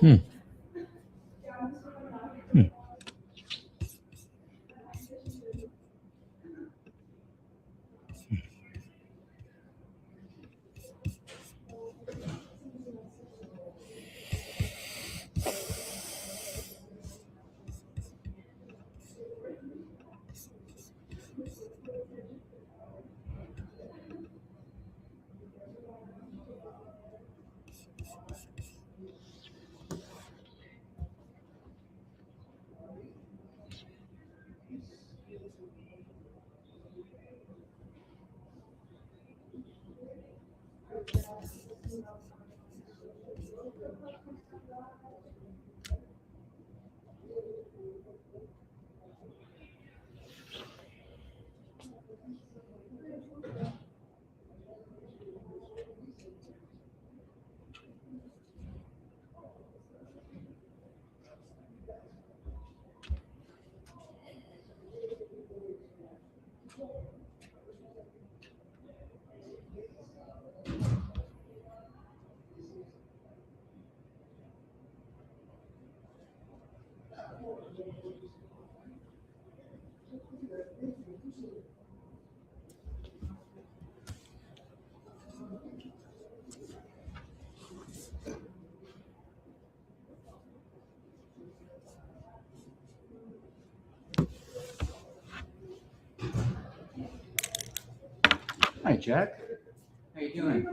Hmm. Hmm. Hi, Jack. How you doing?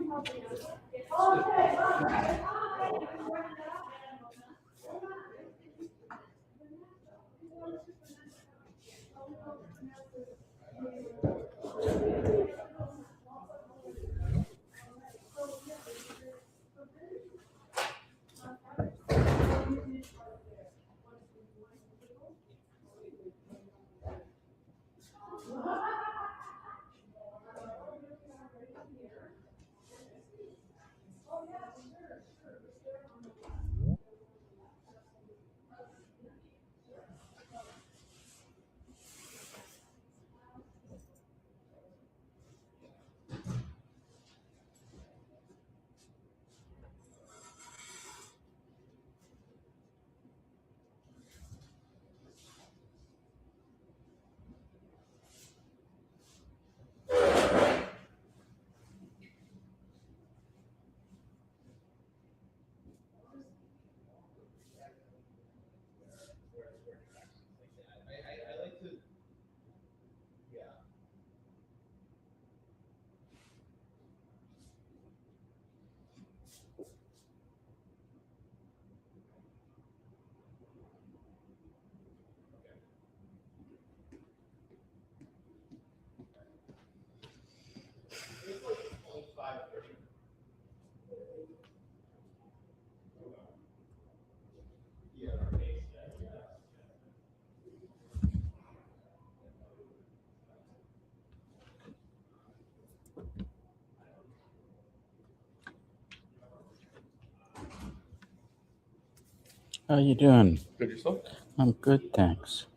How you doing? Good yourself? I'm good, thanks.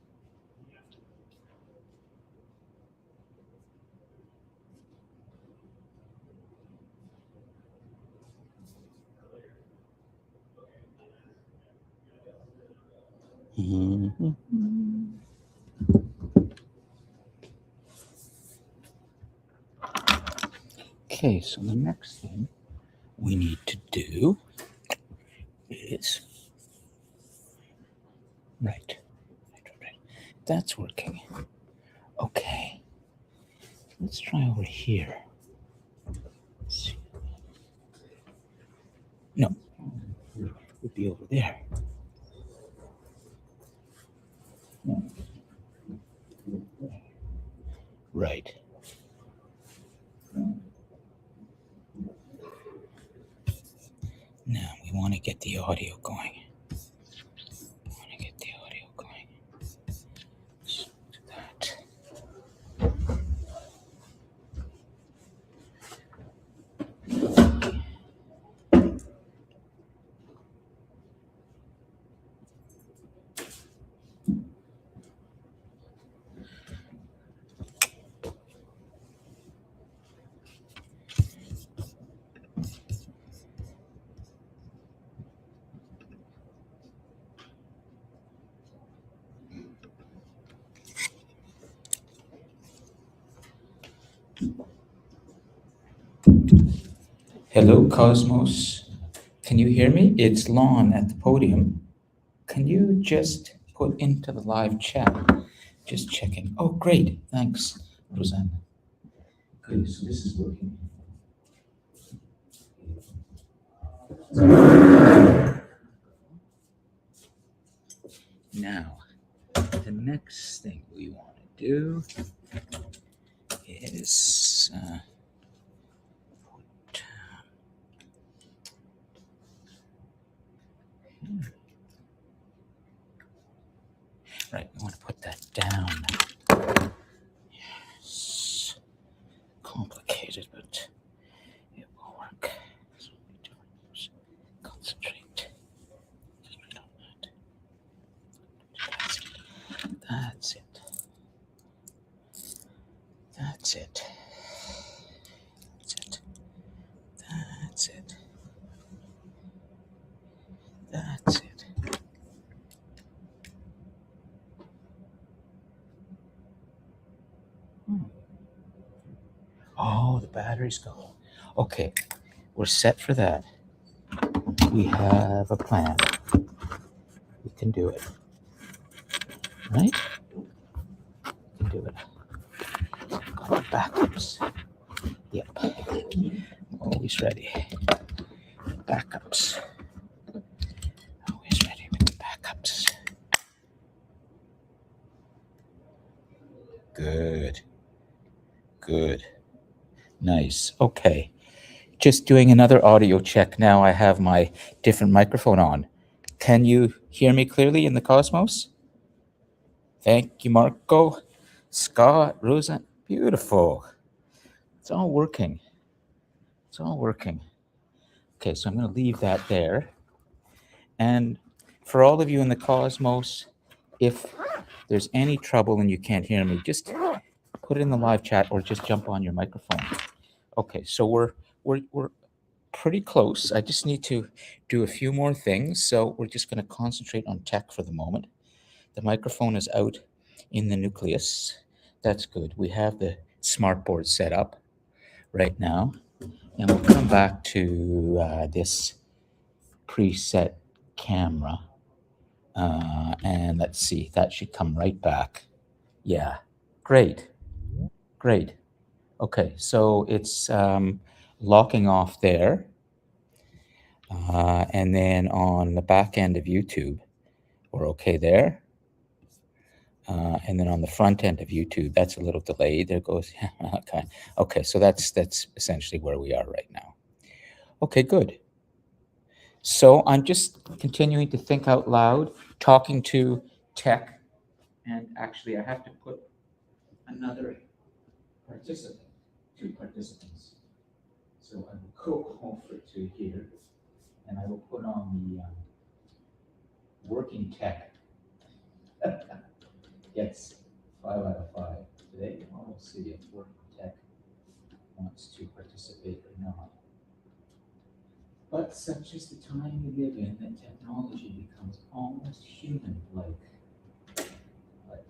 Mhm. Okay, so the next thing we need to do is right. That's working. Okay. Let's try over here. Let's see. No. It would be over there. Right. Now we want to get the audio going. Let's do that. Hello, Cosmos. Can you hear me? It's Lon at the podium. Can you just put into the live chat? Just checking. Oh, great. Thanks, Rosanna. Good. So this is working. Now, the next thing we want to do is right, we want to put that down. It's complicated, but it will work. So we do concentrate. That's it. That's it. That's it. That's it. That's it. Oh, the battery's gone. Okay, we're set for that. We have a plan. We can do it. Right? We can do it. Got backups. Yep. Always ready. Backups. Always ready with the backups. Good. Good. Nice. Okay. Just doing another audio check now. I have my different microphone on. Can you hear me clearly in the Cosmos? Thank you, Marco. Scott, Rosa. Beautiful. It's all working. It's all working. Okay, so I'm going to leave that there. And for all of you in the Cosmos, if there's any trouble and you can't hear me, just put it in the live chat or just jump on your microphone. Okay, so we're pretty close. I just need to do a few more things. So we're just going to concentrate on tech for the moment. The microphone is out in the nucleus. That's good. We have the smartboard set up right now. And we'll come back to this preset camera. And let's see, that should come right back. Yeah, great. Great. Okay, so it's locking off there. And then on the back end of YouTube, we're okay there. And then on the front end of YouTube, that's a little delayed. There goes, okay. Okay, so that's essentially where we are right now. Okay, good. So I'm just continuing to think out loud, talking to tech, and actually I have to put another participant, 2 participants. So I will go over to here, and I will put on the working tech. Gets 5 out of 5 today. We'll see if working tech wants to participate or not. But such is the time we live in that technology becomes almost human-like. But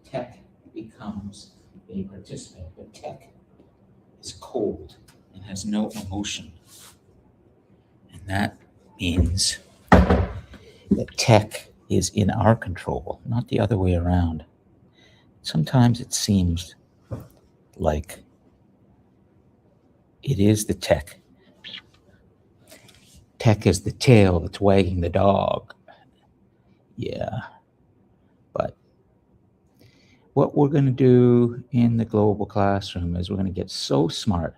tech becomes a participant, but tech is cold and has no emotion. And that means that tech is in our control, not the other way around. Sometimes it seems like it is the tech. Tech is the tail that's wagging the dog. Yeah. But what we're going to do in the global classroom is we're going to get so smart,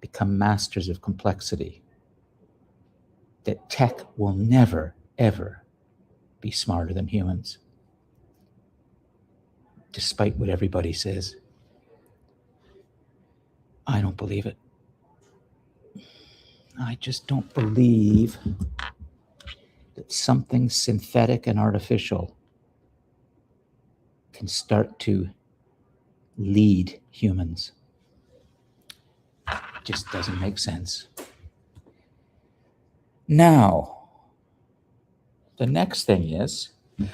become masters of complexity, that tech will never, ever be smarter than humans, despite what everybody says. I don't believe it. I just don't believe that something synthetic and artificial can start to lead humans. It just doesn't make sense. Now, the next thing is,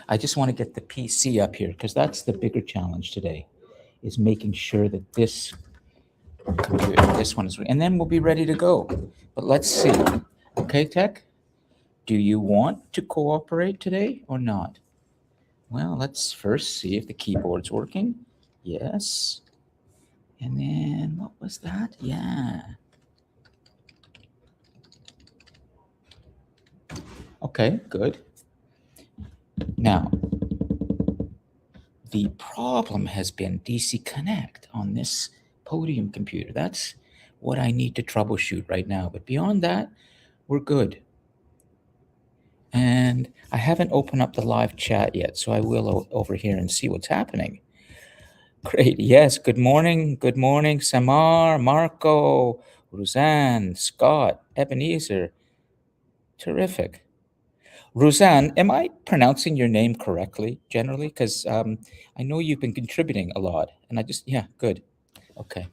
I just want to get the PC up here because that's the bigger challenge today, is making sure that this one is, and then we'll be ready to go. But let's see. Okay, Tech, do you want to cooperate today or not? Well, let's first see if the keyboard's working. Yes. And then what was that? Yeah. Okay, good. Now, the problem has been DC Connect on this Podium computer. That's what I need to troubleshoot right now. But beyond that, we're good. And I haven't opened up the live chat yet, so I will over here and see what's happening. Great. Yes. Good morning. Good morning, Samar, Marco, Roseanne, Scott, Ebenezer. Terrific. Roseanne, am I pronouncing your name correctly generally? Because I know you've been contributing a lot, and yeah, good. Okay.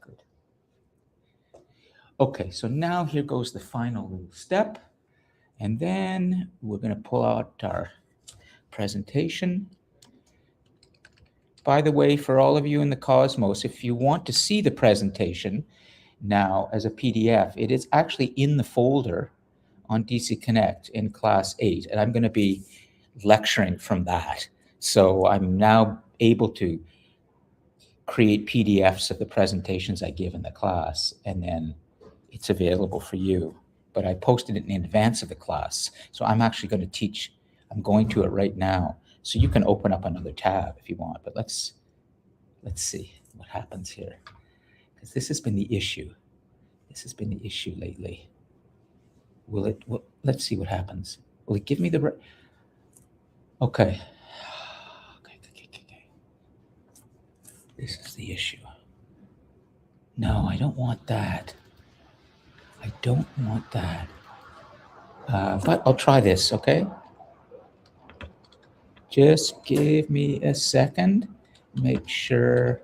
Good. Okay, so now here goes the final little step, and then we're going to pull out our presentation. By the way, for all of you in the Cosmos, if you want to see the presentation now as a PDF, it is actually in the folder on DC Connect in class 8, and I'm going to be lecturing from that. So I'm now able to create PDFs of the presentations I give in the class, and then it's available for you. But I posted it in advance of the class. So I'm actually going to teach, I'm going to it right now. So you can open up another tab if you want, but let's see what happens here. Because this has been the issue. This has been the issue lately. Let's see what happens. Will it give me the okay. Okay. This is the issue. No, I don't want that. I don't want that. But I'll try this, okay? Just give me a second. Make sure.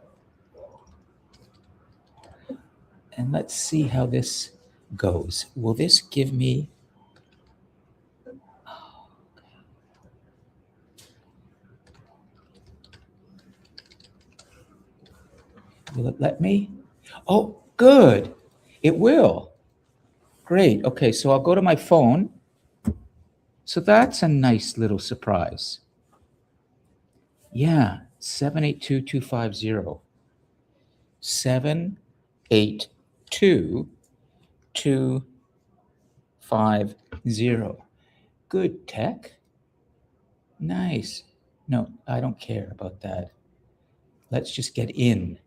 And let's see how this goes. Will this give me... Will it let me? Oh, good. It will. Great. Okay, so I'll go to my phone. So that's a nice little surprise. Yeah, 782-250. 782-250. Good, Tech. Nice. No, I don't care about that. Let's just get in.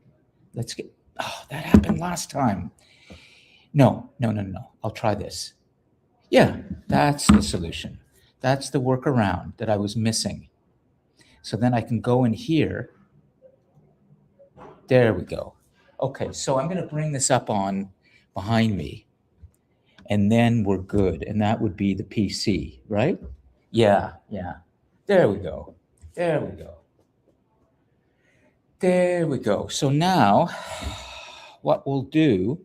Oh, that happened last time. No. I'll try this. Yeah, that's the solution. That's the workaround that I was missing. So then I can go in here. There we go. Okay, so I'm going to bring this up on behind me, and then we're good. And that would be the PC, right? Yeah. There we go. So now what we'll do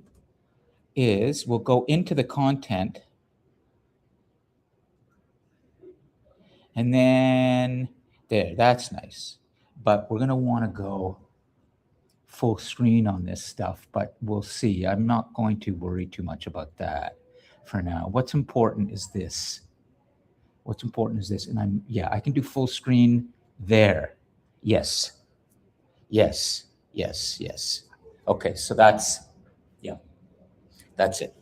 is we'll go into the content, and then there, that's nice. But we're going to want to go full screen on this stuff, but we'll see. I'm not going to worry too much about that for now. What's important is this. And I can do full screen there. Yes. Okay, so that's it.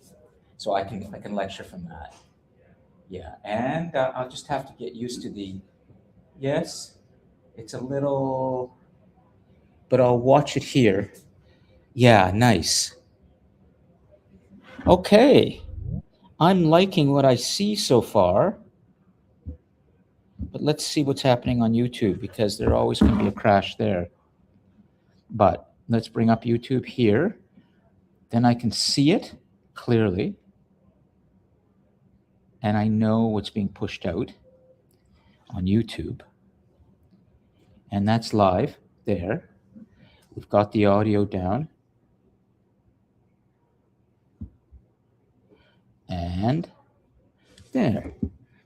So I can lecture from that. Yeah, and I'll just have to get used to the, yes, it's a little, but I'll watch it here. Yeah, nice. Okay, I'm liking what I see so far, but let's see what's happening on YouTube because there's always going to be a crash there. But let's bring up YouTube here. Then I can see it clearly. And I know what's being pushed out on YouTube. And that's live there. We've got the audio down. And there.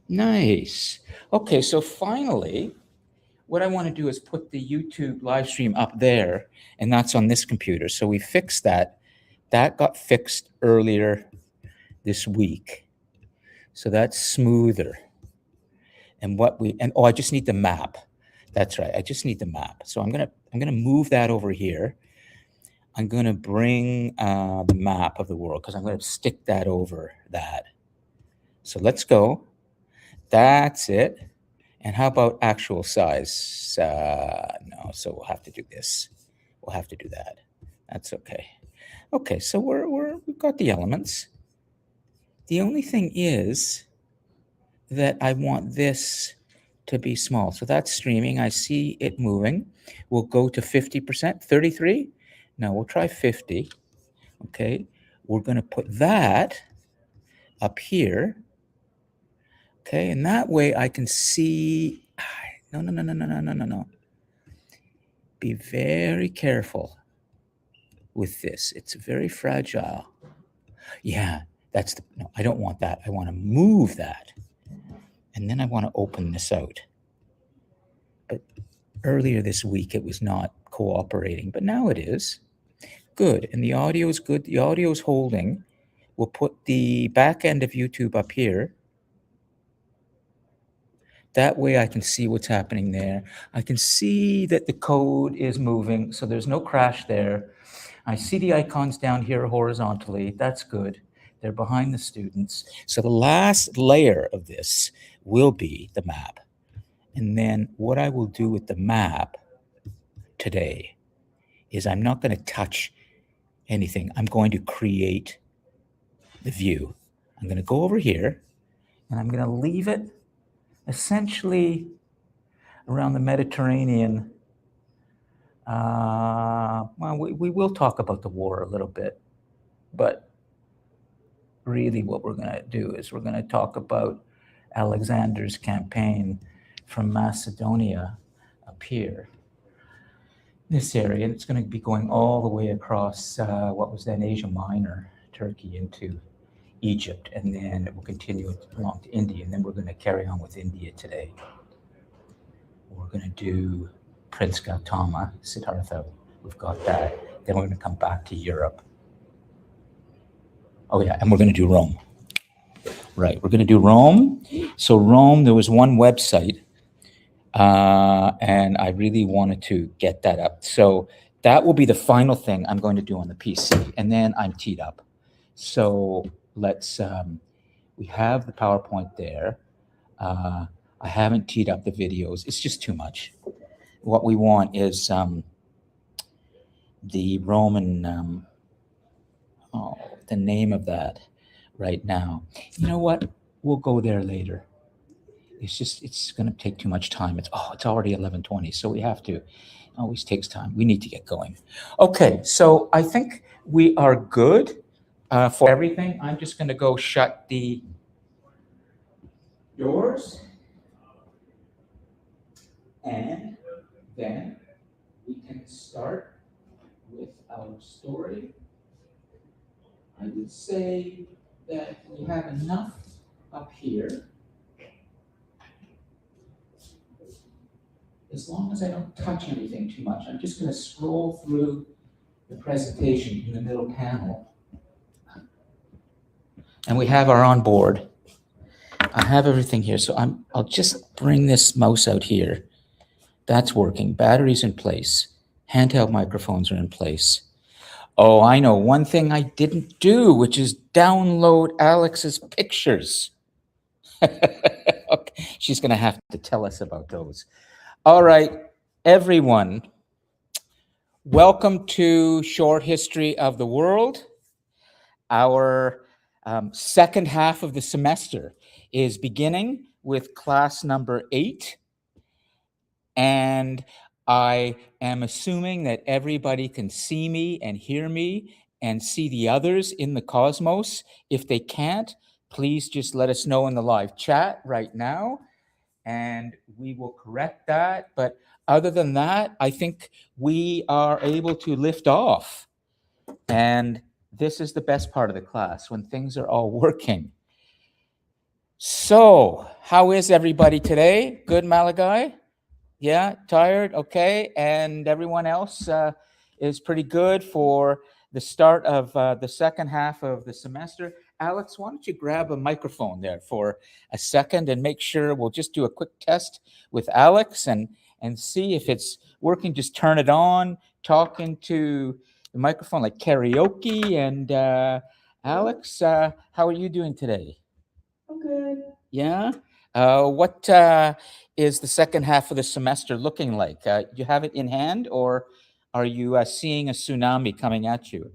Nice. Okay, so finally, what I want to do is put the YouTube live stream up there, and that's on this computer. So we fixed that. That got fixed earlier this week. So that's smoother. And oh, I just need the map. That's right. I just need the map. So I'm gonna move that over here. I'm gonna bring the map of the world because I'm gonna stick that over that. So let's go. That's it. And how about actual size? No, so we'll have to do this. We'll have to do that. That's okay. Okay, so we've got the elements. The only thing is that I want this to be small. So that's streaming. I see it moving. We'll go to 50%, 33. No, we'll try 50. Okay, we're going to put that up here. Okay, and that way I can see. No. Be very careful with this. It's very fragile. Yeah, no, I don't want that. I want to move that. And then I want to open this out. But earlier this week, it was not cooperating, but now it is. Good, and the audio is good. The audio is holding. We'll put the back end of YouTube up here. That way I can see what's happening there. I can see that the code is moving, so there's no crash there. I see the icons down here horizontally. That's good. They're behind the students. So the last layer of this will be the map. And then what I will do with the map today is I'm not going to touch anything. I'm going to create the view. I'm going to go over here and I'm going to leave it essentially around the Mediterranean. Well, we will talk about the war a little bit, but really what we're going to do is we're going to talk about Alexander's campaign from Macedonia up here, this area, and it's going to be going all the way across what was then Asia Minor, Turkey, into Egypt, and then it will continue along to India, and then we're going to carry on with India today. We're going to do Prince Gautama, Siddhartha, we've got that. Then we're going to come back to Europe. Oh yeah, and we're going to do Rome. Right, we're going to do Rome. So Rome, there was one website, and I really wanted to get that up. So that will be the final thing I'm going to do on the PC, and then I'm teed up. So let's, we have the PowerPoint there. I haven't teed up the videos. It's just too much. What we want is the Roman, the name of that right now. You know what? We'll go there later. It's going to take too much time. It's already 11:20, so we have to. It always takes time. We need to get going. Okay, so I think we are good for everything. I'm just going to go shut the doors, and then we can start with our story. I would say that we have enough up here. As long as I don't touch anything too much, I'm just going to scroll through the presentation in the middle panel. And we have our onboard. I have everything here, so I'll just bring this mouse out here. That's working. Batteries in place. Handheld microphones are in place. Oh, I know one thing I didn't do, which is download Alex's pictures. Okay. She's going to have to tell us about those. All right, everyone, welcome to Short History of the World. Our second half of the semester is beginning with class number 8. And I am assuming that everybody can see me and hear me and see the others in the cosmos. If they can't, please just let us know in the live chat right now, and we will correct that. But other than that, I think we are able to lift off. And this is the best part of the class, when things are all working. So, how is everybody today? Good, Malagai? Yeah, tired? Okay. And everyone else is pretty good for the start of the second half of the semester. Alex, why don't you grab a microphone there for a second and make sure we'll just do a quick test with Alex and see if it's working. Just turn it on, talk into the microphone like karaoke. And Alex, how are you doing today? I'm good. Yeah. What is the second half of the semester looking like? Do you have it in hand, or are you seeing a tsunami coming at you?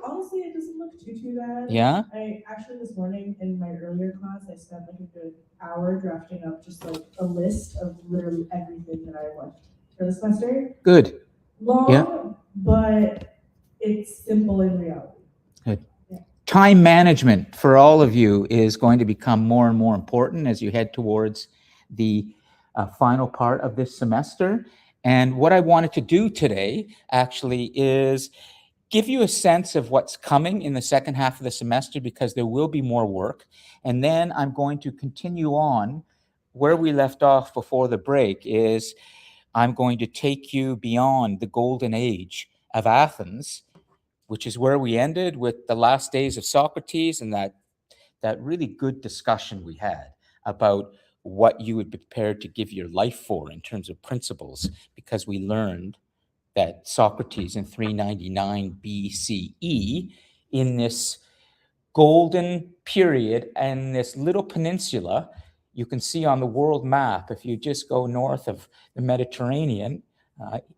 Honestly, it doesn't look too bad. Yeah. I actually this morning in my earlier class, I spent like a good hour drafting up just like a list of literally everything that I want for the semester. Good. Long, Yeah. but it's simple in reality. Good. Time management for all of you is going to become more and more important as you head towards the final part of this semester. And what I wanted to do today actually is give you a sense of what's coming in the second half of the semester, because there will be more work. And then I'm going to continue on where we left off before the break. Is I'm going to take you beyond the golden age of Athens, which is where we ended with the last days of Socrates, and that really good discussion we had about what you would be prepared to give your life for in terms of principles, because we learned that Socrates in 399 BCE, in this golden period and this little peninsula, you can see on the world map, if you just go north of the Mediterranean,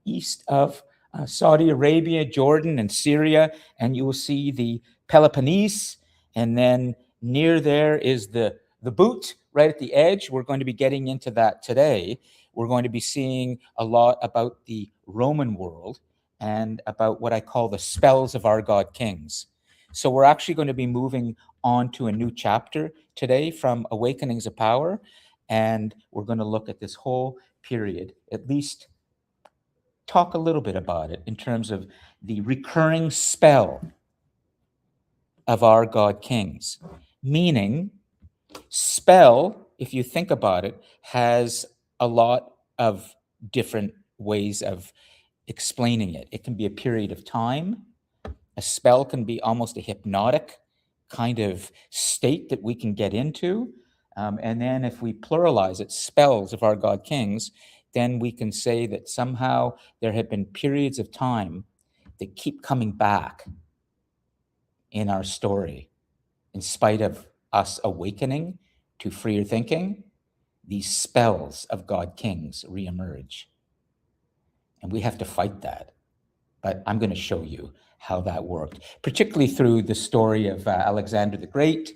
east of Saudi Arabia, Jordan, and Syria, and you will see the Peloponnese, and then near there is the boot right at the edge. We're going to be getting into that today. We're going to be seeing a lot about the Roman world and about what I call the spells of our god kings. So we're actually going to be moving on to a new chapter today from Awakenings of Power, and we're going to look at this whole period, at least talk a little bit about it in terms of the recurring spell of our god kings. Meaning, spell, if you think about it, has a lot of different ways of explaining it. It can be a period of time. A spell can be almost a hypnotic kind of state that we can get into. And then if we pluralize it, spells of our god kings, then we can say that somehow there have been periods of time that keep coming back in our story. In spite of us awakening to freer thinking, these spells of god kings reemerge. And we have to fight that. But I'm going to show you how that worked, particularly through the story of Alexander the Great,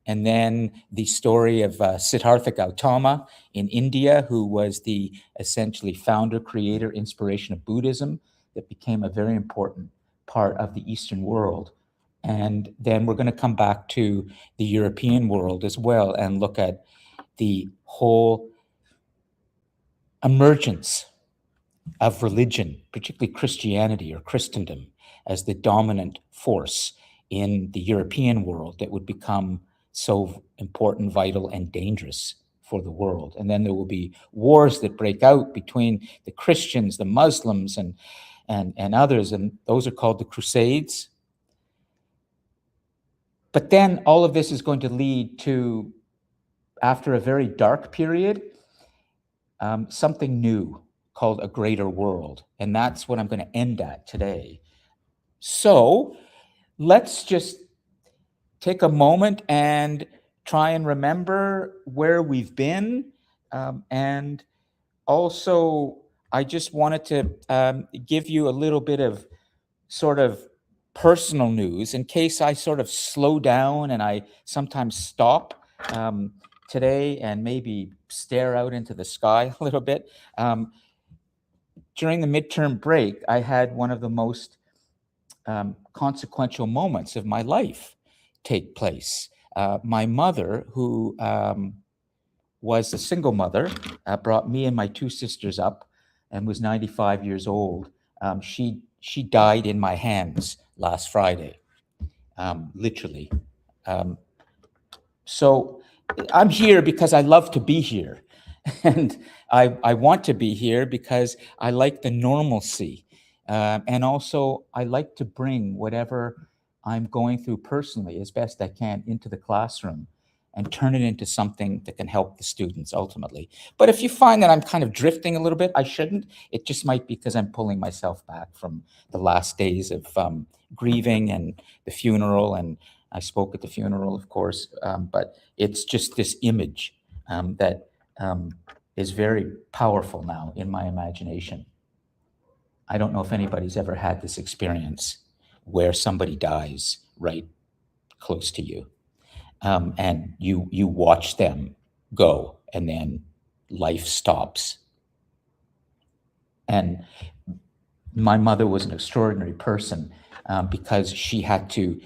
and then the story of Siddhartha Gautama in India, who was the essentially founder, creator, inspiration of Buddhism, that became a very important part of the Eastern world. And then we're going to come back to the European world as well and look at the whole emergence of religion, particularly Christianity or Christendom, as the dominant force in the European world that would become so important, vital, and dangerous for the world. And then there will be wars that break out between the Christians, the Muslims, and others, and those are called the Crusades. But then all of this is going to lead to, after a very dark period, something new called a greater world. And that's what I'm going to end at today. So let's just take a moment and try and remember where we've been. And also, I just wanted to give you a little bit of sort of personal news in case I sort of slow down and I sometimes stop today and maybe stare out into the sky a little bit. During the midterm break, I had one of the most consequential moments of my life take place. My mother, who was a single mother, brought me and my two sisters up and was 95 years old. She died in my hands last Friday, literally. So I'm here because I love to be here. And I want to be here because I like the normalcy. And also, I like to bring whatever I'm going through personally as best I can into the classroom and turn it into something that can help the students ultimately. But if you find that I'm kind of drifting a little bit, I shouldn't. It just might be because I'm pulling myself back from the last days of grieving and the funeral. And I spoke at the funeral, of course, but it's just this image that is very powerful now in my imagination. I don't know if anybody's ever had this experience where somebody dies right close to you, and you watch them go, and then life stops. And my mother was an extraordinary person because she had to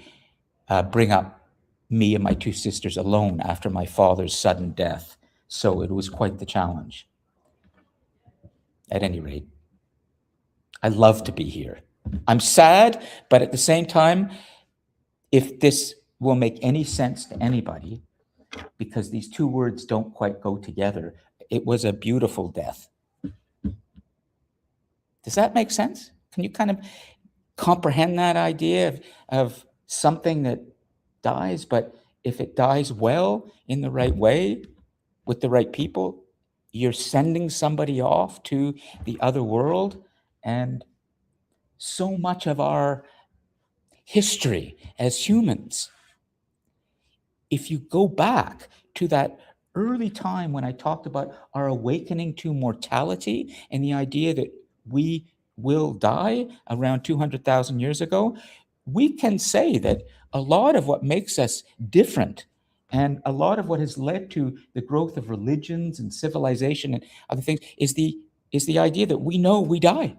bring up me and my two sisters alone after my father's sudden death. So it was quite the challenge. At any rate, I love to be here. I'm sad, but at the same time, if this will make any sense to anybody, because these two words don't quite go together, it was a beautiful death. Does that make sense? Can you kind of comprehend that idea of something that dies, but if it dies well, in the right way, with the right people, you're sending somebody off to the other world. And so much of our history as humans, if you go back to that early time when I talked about our awakening to mortality and the idea that we will die around 200,000 years ago, we can say that a lot of what makes us different and a lot of what has led to the growth of religions and civilization and other things is the idea that we know we die.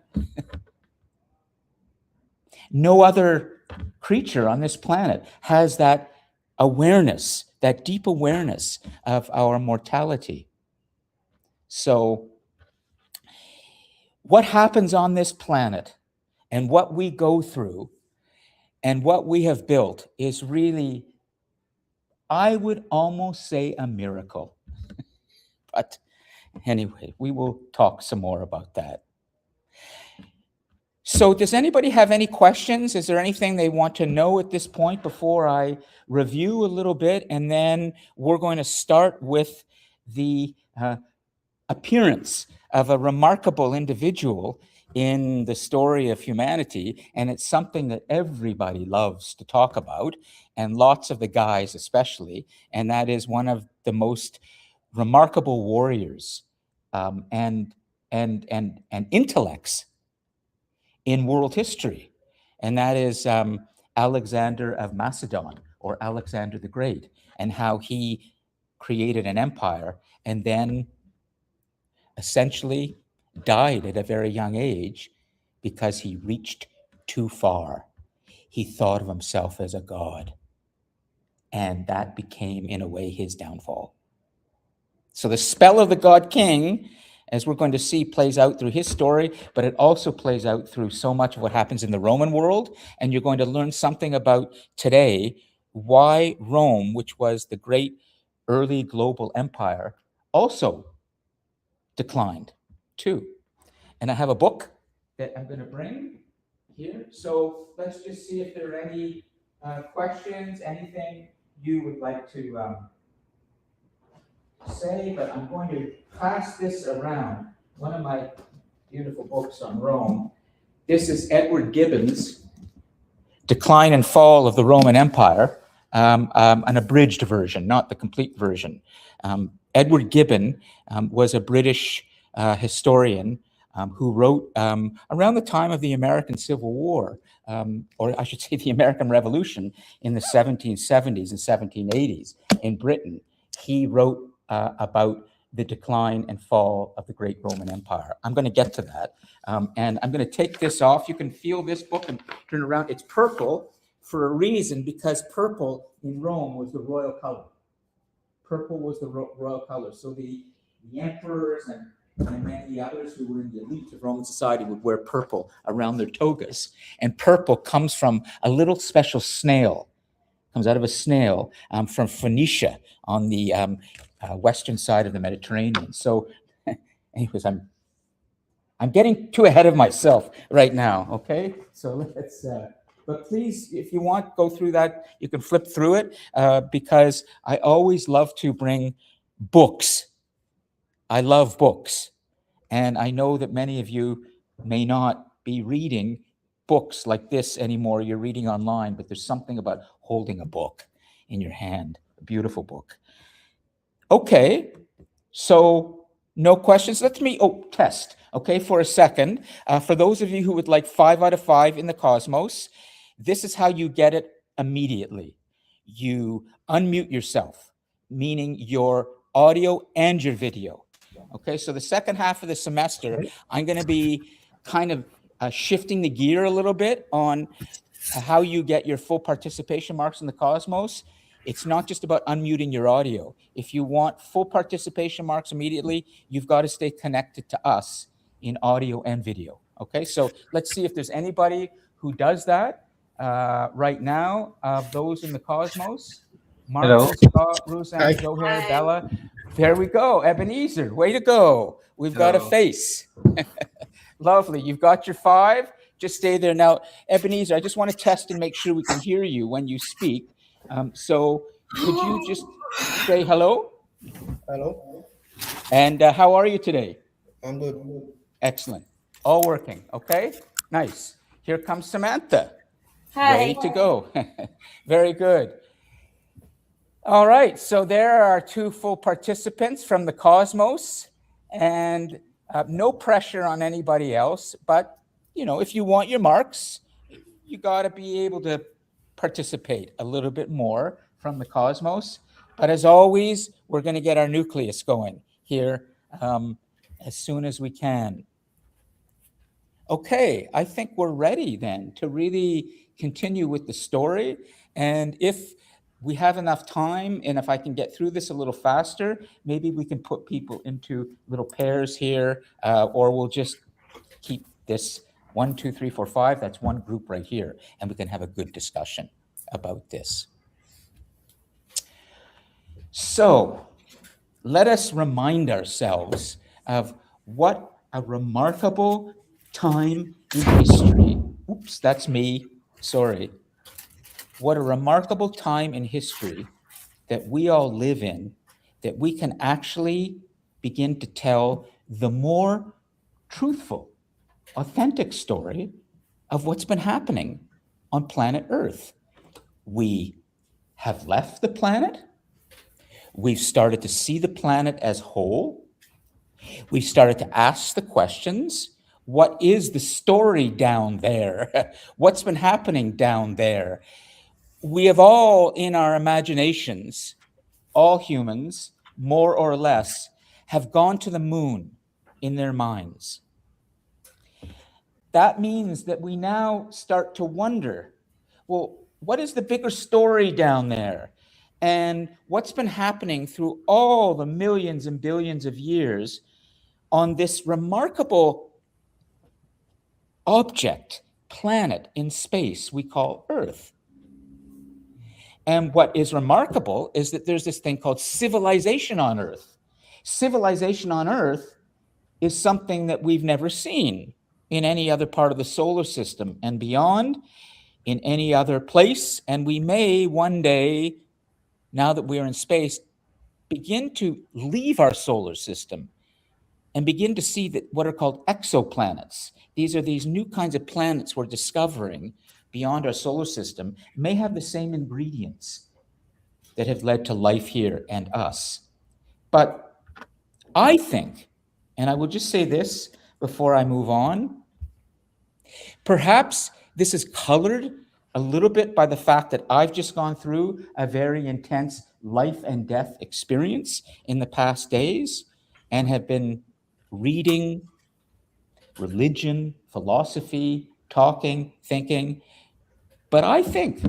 No other creature on this planet has that awareness, that deep awareness of our mortality. So what happens on this planet and what we go through and what we have built is really, I would almost say, a miracle. But anyway, we will talk some more about that. So does anybody have any questions? Is there anything they want to know at this point before I review a little bit? And then we're going to start with the appearance of a remarkable individual in the story of humanity. And it's something that everybody loves to talk about, and lots of the guys especially. And that is one of the most remarkable warriors and intellects in world history, and that is Alexander of Macedon, or Alexander the Great, and how he created an empire and then essentially died at a very young age because he reached too far. He thought of himself as a god, and that became, in a way, his downfall. So the spell of the God King, as we're going to see, plays out through his story, but it also plays out through so much of what happens in the Roman world. And you're going to learn something about today, why Rome, which was the great early global empire, also declined too. And I have a book that I'm going to bring here. So let's just see if there are any questions, anything you would like to say, but I'm going to pass this around. One of my beautiful books on Rome. This is Edward Gibbon's Decline and Fall of the Roman Empire. an abridged version, not the complete version. Edward Gibbon was a British historian who wrote around the time of the American Civil War, or I should say the American Revolution in the 1770s and 1780s in Britain. He wrote about the decline and fall of the great Roman Empire. I'm going to get to that. And I'm going to take this off. You can feel this book and turn it around. It's purple for a reason, because purple in Rome was the royal color. Purple was the royal color. So the emperors and many others who were in the elite of Roman society would wear purple around their togas. And purple comes from a little special snail, comes out of a snail from Phoenicia on the western side of the Mediterranean. So anyways, I'm getting too ahead of myself right now, okay? So let's, but please, if you want, go through that. You can flip through it because I always love to bring books. I love books. And I know that many of you may not be reading books like this anymore. You're reading online, but there's something about holding a book in your hand, a beautiful book. Okay, so no questions. Let me test, okay, for a second. For those of you who would like 5 out of 5 in the Cosmos, this is how you get it immediately. You unmute yourself, meaning your audio and your video. Okay, so the second half of the semester, I'm going to be kind of shifting the gear a little bit on how you get your full participation marks in the Cosmos. It's not just about unmuting your audio. If you want full participation marks immediately, you've got to stay connected to us in audio and video. Okay, so let's see if there's anybody who does that right now. Those in the Cosmos. Marco, Scott, Roseanne, Zohair, Bella. There we go. Ebenezer, way to go. We've got a face. Lovely. You've got your 5. Just stay there. Now, Ebenezer, I just want to test and make sure we can hear you when you speak. So could you just say hello? Hello. And how are you today? I'm good. Excellent. All working. Okay. Nice. Here comes Samantha. Hi. Way to go. Very good. All right. So there are 2 full participants from the Cosmos, and no pressure on anybody else. But, you know, if you want your marks, you got to be able to participate a little bit more from the Cosmos. But as always, we're going to get our nucleus going here as soon as we can. Okay, I think we're ready then to really continue with the story. And if we have enough time, and if I can get through this a little faster, maybe we can put people into little pairs here, or we'll just keep this 1, 2, 3, 4, 5. That's one group right here, and we can have a good discussion about this. So let us remind ourselves of what a remarkable time in history. Oops, that's me. Sorry. What a remarkable time in history that we all live in, that we can actually begin to tell the more truthful, authentic story of what's been happening on planet Earth. We have left the planet. We've started to see the planet as whole. We've started to ask the questions. What is the story down there? What's been happening down there? We have all, in our imaginations, all humans, more or less, have gone to the moon in their minds. That means that we now start to wonder, well, what is the bigger story down there? And what's been happening through all the millions and billions of years on this remarkable object, planet in space we call Earth? And what is remarkable is that there's this thing called civilization on Earth. Civilization on Earth is something that we've never seen in any other part of the solar system and beyond, in any other place. And we may one day, now that we're in space, begin to leave our solar system and begin to see that what are called exoplanets. These are these new kinds of planets we're discovering beyond our solar system, may have the same ingredients that have led to life here and us. But I think, and I will just say this before I move on, perhaps this is colored a little bit by the fact that I've just gone through a very intense life and death experience in the past days and have been reading religion, philosophy, talking, thinking. But I think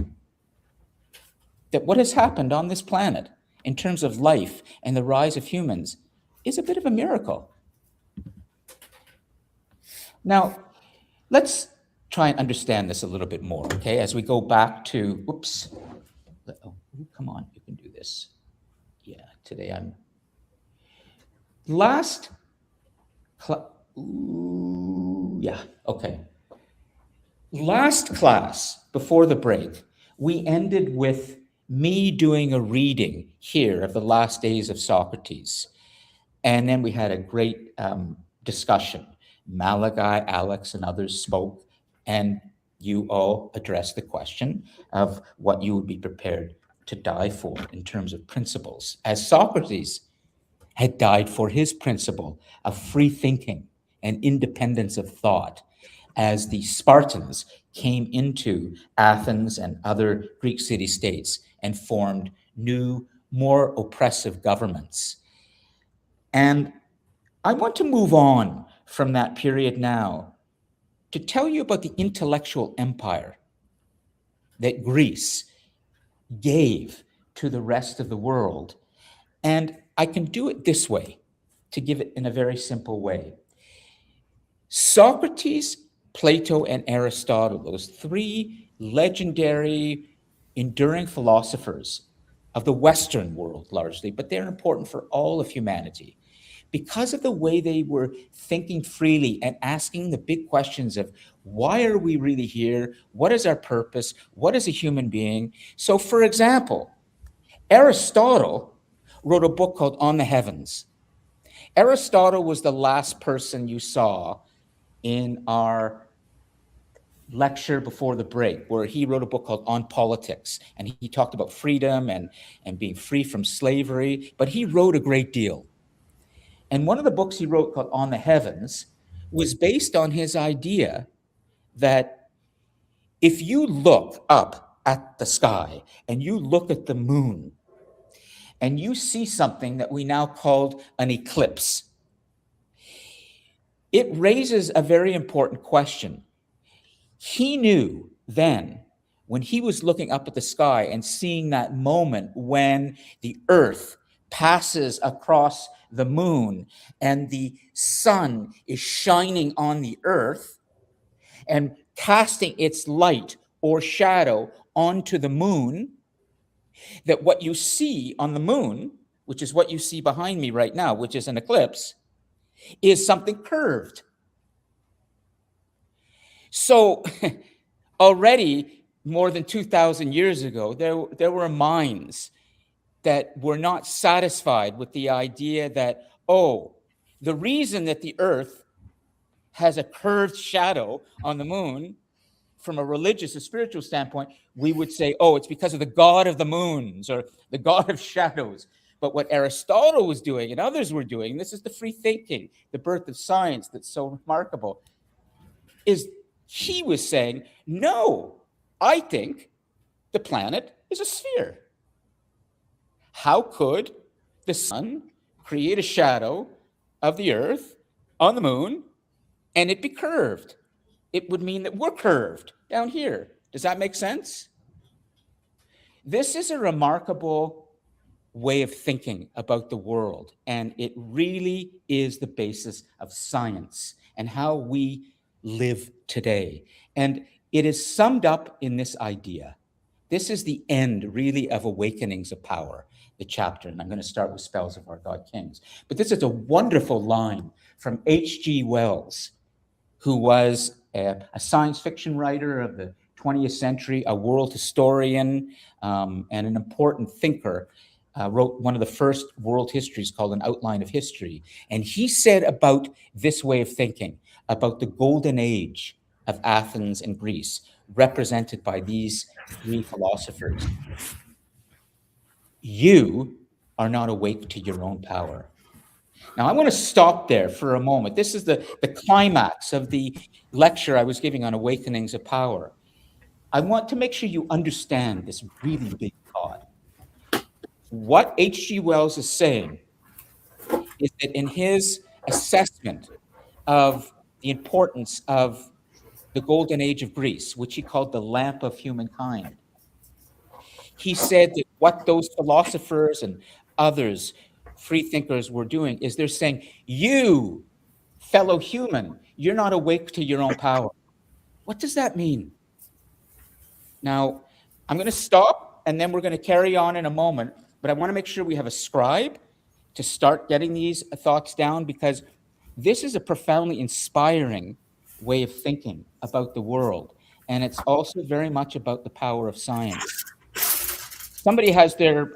that what has happened on this planet in terms of life and the rise of humans is a bit of a miracle. Now, let's try and understand this a little bit more, okay? As we go back to, oops, oh, come on, you can do this. Yeah, today I'm, yeah, okay. Last class, before the break, we ended with me doing a reading here of the last days of Socrates. And then we had a great discussion. Malachi, Alex, and others spoke, and you all addressed the question of what you would be prepared to die for in terms of principles, as Socrates had died for his principle of free thinking and independence of thought, as the Spartans came into Athens and other Greek city-states and formed new, more oppressive governments. And I want to move on from that period now to tell you about the intellectual empire that Greece gave to the rest of the world. And I can do it this way, to give it in a very simple way. Socrates, Plato, and Aristotle, those three legendary, enduring philosophers of the Western world largely, but they're important for all of humanity, because of the way they were thinking freely and asking the big questions of why are we really here? What is our purpose? What is a human being? So, for example, Aristotle wrote a book called On the Heavens. Aristotle was the last person you saw in our lecture before the break, where he wrote a book called On Politics, and he talked about freedom and being free from slavery, but he wrote a great deal. And one of the books he wrote called On the Heavens was based on his idea that if you look up at the sky and you look at the moon and you see something that we now call an eclipse, it raises a very important question. He knew then, when he was looking up at the sky and seeing that moment when the earth passes across the moon and the sun is shining on the earth and casting its light or shadow onto the moon, that what you see on the moon, which is what you see behind me right now, which is an eclipse, is something curved. So already more than 2,000 years ago, there were minds that were not satisfied with the idea that, oh, the reason that the earth has a curved shadow on the moon, from a religious or spiritual standpoint, we would say, oh, it's because of the god of the moons or the god of shadows. But what Aristotle was doing and others were doing, and this is the free thinking, the birth of science that's so remarkable, is he was saying, no, I think the planet is a sphere. How could the sun create a shadow of the earth on the moon and it be curved? It would mean that we're curved down here. Does that make sense? This is a remarkable way of thinking about the world, and it really is the basis of science and how we live today. And it is summed up in this idea. This is the end, really, of Awakenings of Power, the chapter, and I'm going to start with Spells of Our God Kings. But this is a wonderful line from H.G. Wells, who was a science fiction writer of the 20th century, a world historian, and an important thinker, wrote one of the first world histories called An Outline of History. And he said about this way of thinking, about the golden age of Athens and Greece, represented by these three philosophers. you are not awake to your own power. Now, I want to stop there for a moment. This is the climax of the lecture I was giving on awakenings of power. I want to make sure you understand this really big thought. What H.G. Wells is saying is that in his assessment of the importance of the golden age of Greece, which he called the lamp of humankind, he said that what those philosophers and others, free thinkers, were doing is they're saying, you, fellow human, you're not awake to your own power. What does that mean? Now, I'm going to stop, and then we're going to carry on in a moment, but I want to make sure we have a scribe to start getting these thoughts down, because this is a profoundly inspiring way of thinking about the world, and it's also very much about the power of science. Somebody has their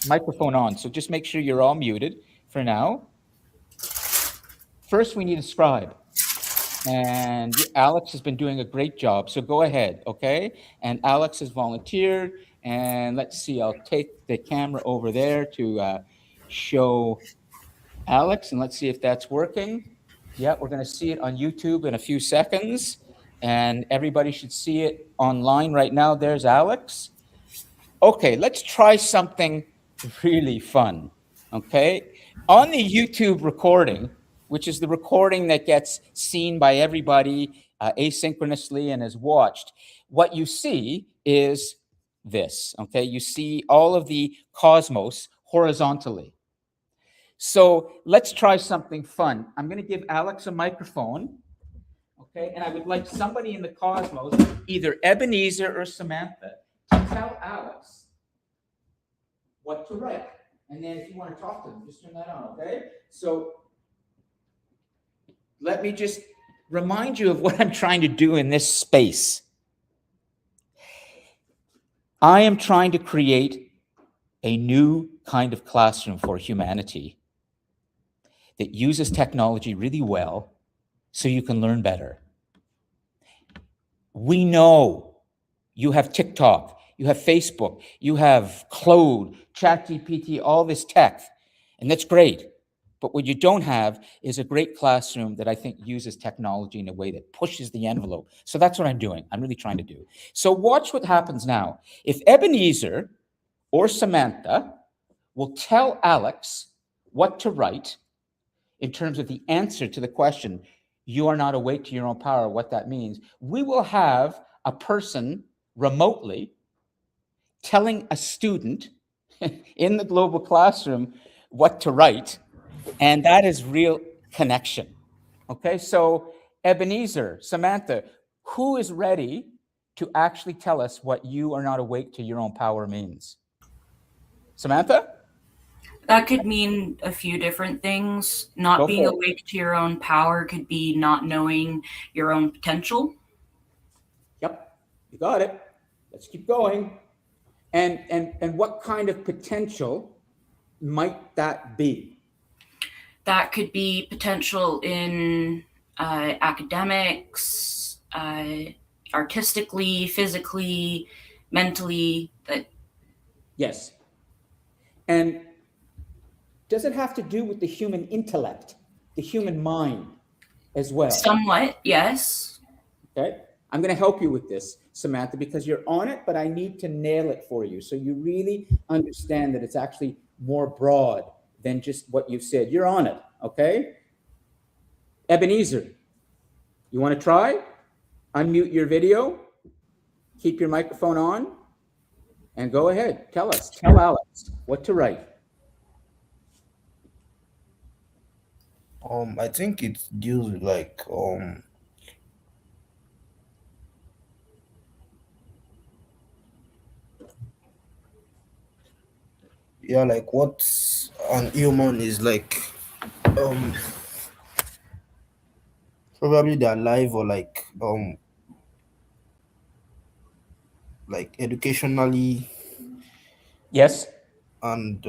microphone on, so just make sure you're all muted for now. First, we need a scribe. And Alex has been doing a great job, so go ahead, okay? And Alex has volunteered, and let's see, I'll take the camera over there to show Alex, and let's see if that's working. Yeah, we're going to see it on YouTube in a few seconds, and everybody should see it online right now. There's Alex. Okay, let's try something really fun, okay? On the YouTube recording, which is the recording that gets seen by everybody asynchronously and is watched, what you see is this, okay? You see all of the cosmos horizontally. So let's try something fun. I'm going to give Alex a microphone, okay? And I would like somebody in the cosmos, either Ebenezer or Samantha, to tell Alex what to write. And then if you want to talk to them, just turn that on, okay? So let me just remind you of what I'm trying to do in this space. I am trying to create a new kind of classroom for humanity that uses technology really well so you can learn better. We know you have TikTok, you have Facebook, you have Claude, ChatGPT, all this tech, and that's great. But what you don't have is a great classroom that I think uses technology in a way that pushes the envelope. So that's what I'm doing. I'm really trying to do. So watch what happens now. If Ebenezer or Samantha will tell Alex what to write in terms of the answer to the question, you are not awake to your own power, what that means, we will have a person remotely telling a student in the global classroom what to write. And that is real connection. Okay, so Ebenezer, Samantha, who is ready to actually tell us what you are not awake to your own power means? Samantha? That could mean a few different things. Not being awake to your own power could be not knowing your own potential. Yep, you got it. Let's keep going. And what kind of potential might that be? That could be potential in academics, artistically, physically, mentally. Yes. And does it have to do with the human intellect, the human mind as well? Somewhat, yes. Okay. I'm going to help you with this, Samantha, because you're on it, but I need to nail it for you so you really understand that it's actually more broad than just what you've said. You're on it, okay? Ebenezer, you want to try? Unmute your video, keep your microphone on, and go ahead. Tell Alex what to write. I think it deals with like yeah, like what an human is like probably they're alive or like educationally Yes. and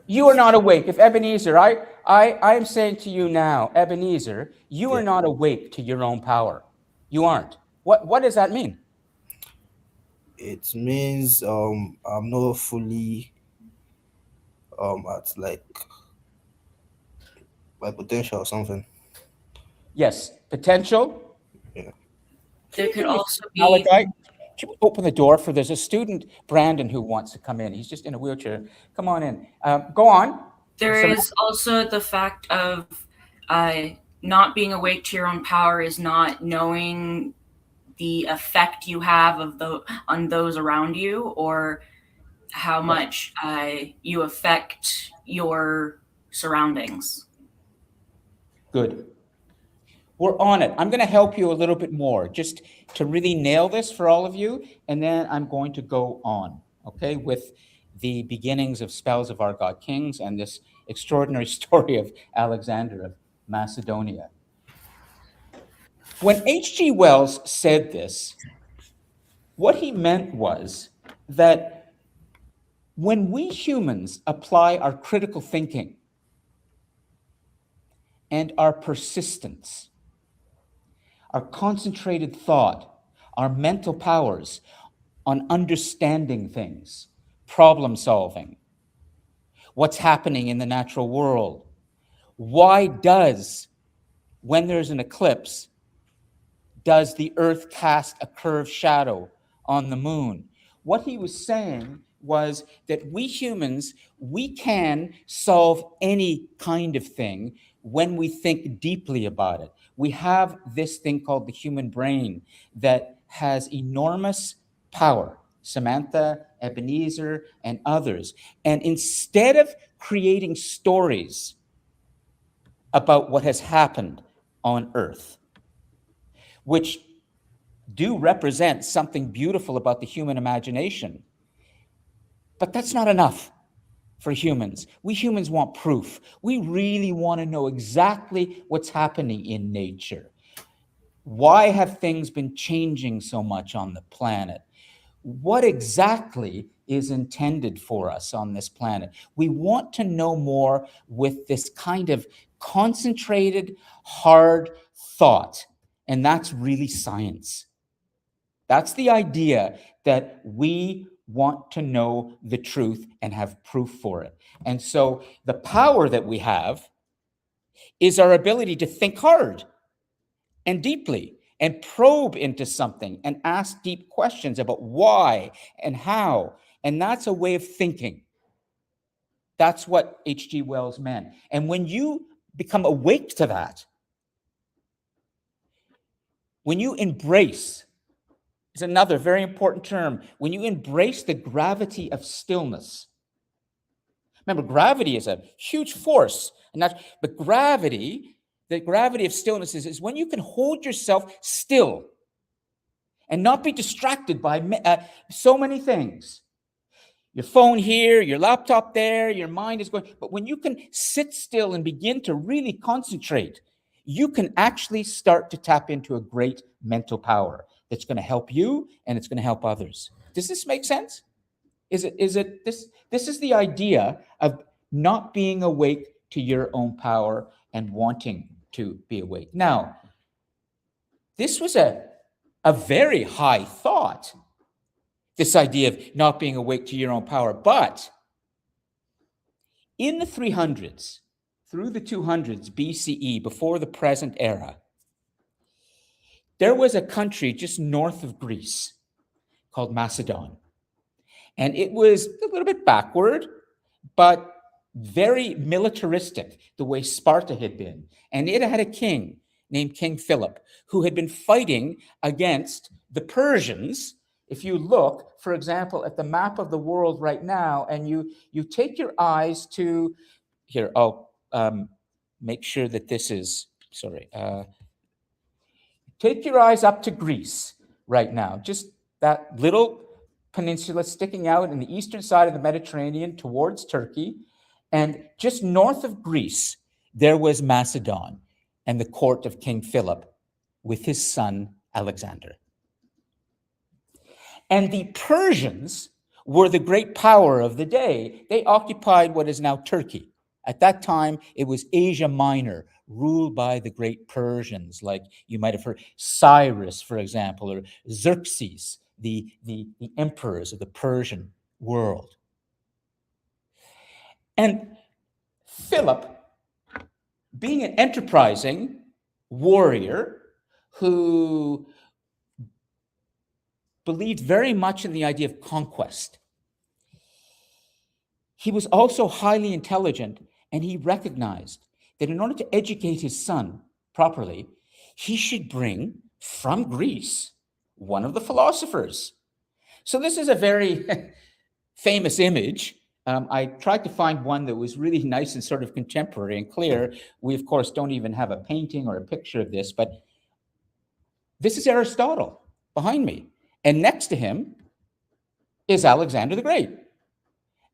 You are not awake. If Ebenezer, I am saying to you now, Ebenezer, you are not awake to your own power. You aren't. What does that mean? It means I'm not fully at like my potential or something. Yes, potential. There could also be Malachi, could you open the door for, there's a student, Brandon, who wants to come in. He's just in a wheelchair. Come on in. Go on. there So- is also the fact of not being awake to your own power is not knowing the effect you have on those around you, or how much you affect your surroundings. Good. We're on it. I'm going to help you a little bit more just to really nail this for all of you. And then I'm going to go on, okay, with the beginnings of Spells of Our God Kings and this extraordinary story of Alexander of Macedonia. When H.G. Wells said this, what he meant was that when we humans apply our critical thinking and our persistence, our concentrated thought, our mental powers on understanding things, problem solving, what's happening in the natural world, why does, when there's an eclipse, does the earth cast a curved shadow on the moon? What he was saying was that we humans, we can solve any kind of thing when we think deeply about it. We have this thing called the human brain that has enormous power. Samantha, Ebenezer, and others. And instead of creating stories about what has happened on Earth, which do represent something beautiful about the human imagination, but that's not enough for humans. We humans want proof. We really want to know exactly what's happening in nature. Why have things been changing so much on the planet? What exactly is intended for us on this planet? We want to know more with this kind of concentrated, hard thought, and that's really science. That's the idea that we want to know the truth and have proof for it. And so the power that we have is our ability to think hard and deeply and probe into something and ask deep questions about why and how. And that's a way of thinking. That's what H.G. Wells meant. And when you become awake to that, when you embrace, is another very important term, when you embrace the gravity of stillness. Remember, gravity is a huge force, but gravity, the gravity of stillness is when you can hold yourself still and not be distracted by so many things. Your phone here, your laptop there, your mind is going, but when you can sit still and begin to really concentrate, you can actually start to tap into a great mental power that's going to help you and it's going to help others. Does this make sense? This is the idea of not being awake to your own power and wanting to be awake. Now, this was a very high thought, this idea of not being awake to your own power. But in the 300s, through the 200s BCE, before the present era, there was a country just north of Greece called Macedon. And it was a little bit backward, but very militaristic, the way Sparta had been. And it had a king named King Philip, who had been fighting against the Persians. If you look, for example, at the map of the world right now, and you take your eyes to, here, I'll make sure that this is, sorry. Take your eyes up to Greece right now, just that little peninsula sticking out in the eastern side of the Mediterranean towards Turkey. And just north of Greece, there was Macedon and the court of King Philip with his son Alexander. And the Persians were the great power of the day. They occupied what is now Turkey At that time, it was Asia Minor, ruled by the great Persians, like you might have heard Cyrus, for example, or Xerxes, the emperors of the Persian world. And Philip, being an enterprising warrior who believed very much in the idea of conquest, he was also highly intelligent, and he recognized that in order to educate his son properly, he should bring from Greece one of the philosophers. So this is a very famous image. I tried to find one that was really nice and sort of contemporary and clear. We, of course, don't even have a painting or a picture of this, but this is Aristotle behind me. And next to him is Alexander the Great.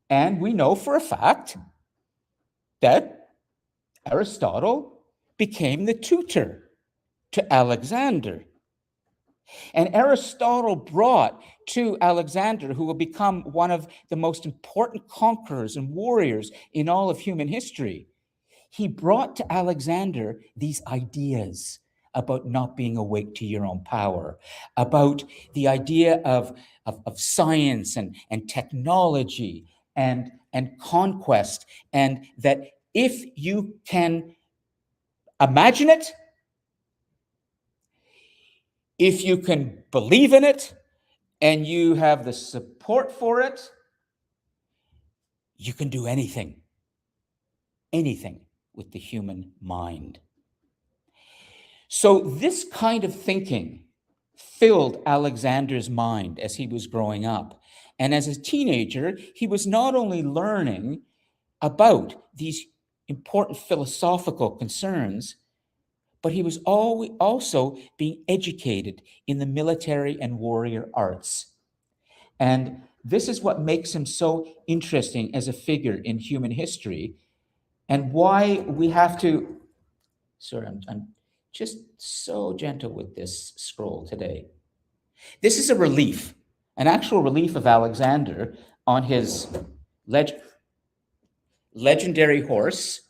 And we know for a fact that Aristotle became the tutor to Alexander. And Aristotle brought to Alexander, who will become one of the most important conquerors and warriors in all of human history, he brought to Alexander these ideas about not being awake to your own power, about the idea of science and technology and conquest, and that if you can imagine it, if you can believe in it, and you have the support for it, you can do anything with the human mind. So this kind of thinking filled Alexander's mind as he was growing up. And as a teenager, he was not only learning about these important philosophical concerns, but he was also being educated in the military and warrior arts. And this is what makes him so interesting as a figure in human history, and why we have to, sorry, I'm just so gentle with this scroll today. This is a relief, an actual relief of Alexander on his legendary horse,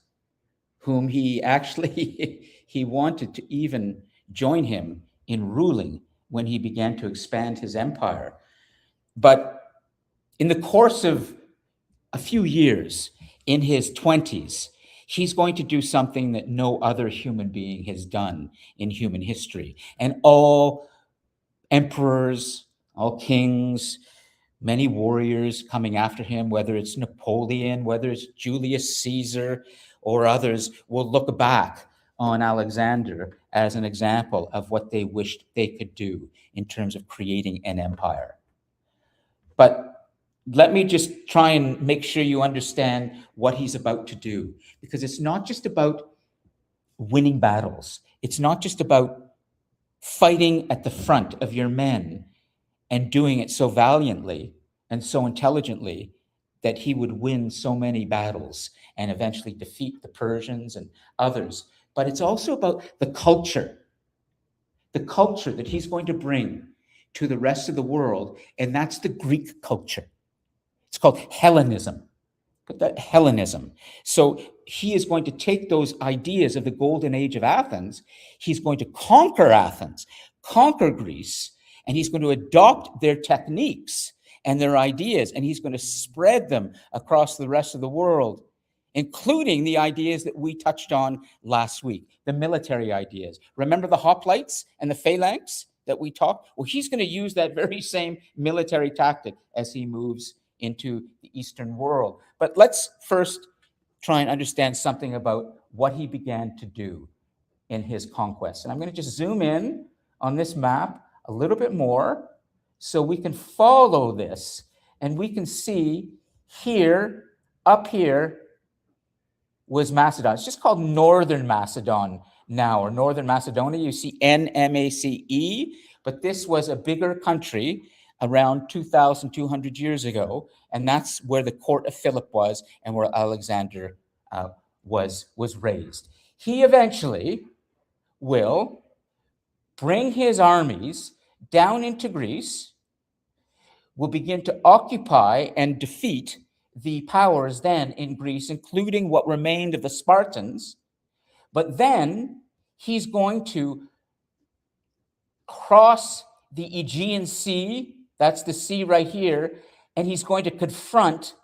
whom he actually, he wanted to even join him in ruling when he began to expand his empire. But in the course of a few years, in his 20s, he's going to do something that no other human being has done in human history. And all emperors, all kings, many warriors coming after him, whether it's Napoleon, whether it's Julius Caesar, or others, will look back on Alexander as an example of what they wished they could do in terms of creating an empire. But let me just try and make sure you understand what he's about to do, because it's not just about winning battles. It's not just about fighting at the front of your men and doing it so valiantly and so intelligently that he would win so many battles and eventually defeat the Persians and others. But it's also about the culture that he's going to bring to the rest of the world, and that's the Greek culture. It's called Hellenism. Put that Hellenism. So he is going to take those ideas of the golden age of Athens. He's going to conquer Athens, conquer Greece, and he's going to adopt their techniques and their ideas, and he's going to spread them across the rest of the world, including the ideas that we touched on last week, the military ideas. Remember the hoplites and the phalanx that we talked? Well, he's going to use that very same military tactic as he moves into the Eastern world. But let's first try and understand something about what he began to do in his conquest. And I'm going to just zoom in on this map a little bit more so we can follow this, and we can see here, up here, was Macedon. It's just called Northern Macedon now, or Northern Macedonia. You see NMACE, but this was a bigger country around 2,200 years ago, and that's where the court of Philip was and where Alexander was raised. He eventually will bring his armies down into Greece, will begin to occupy and defeat the powers then in Greece, including what remained of the Spartans. But then he's going to cross the Aegean Sea, that's the sea right here, and he's going to confront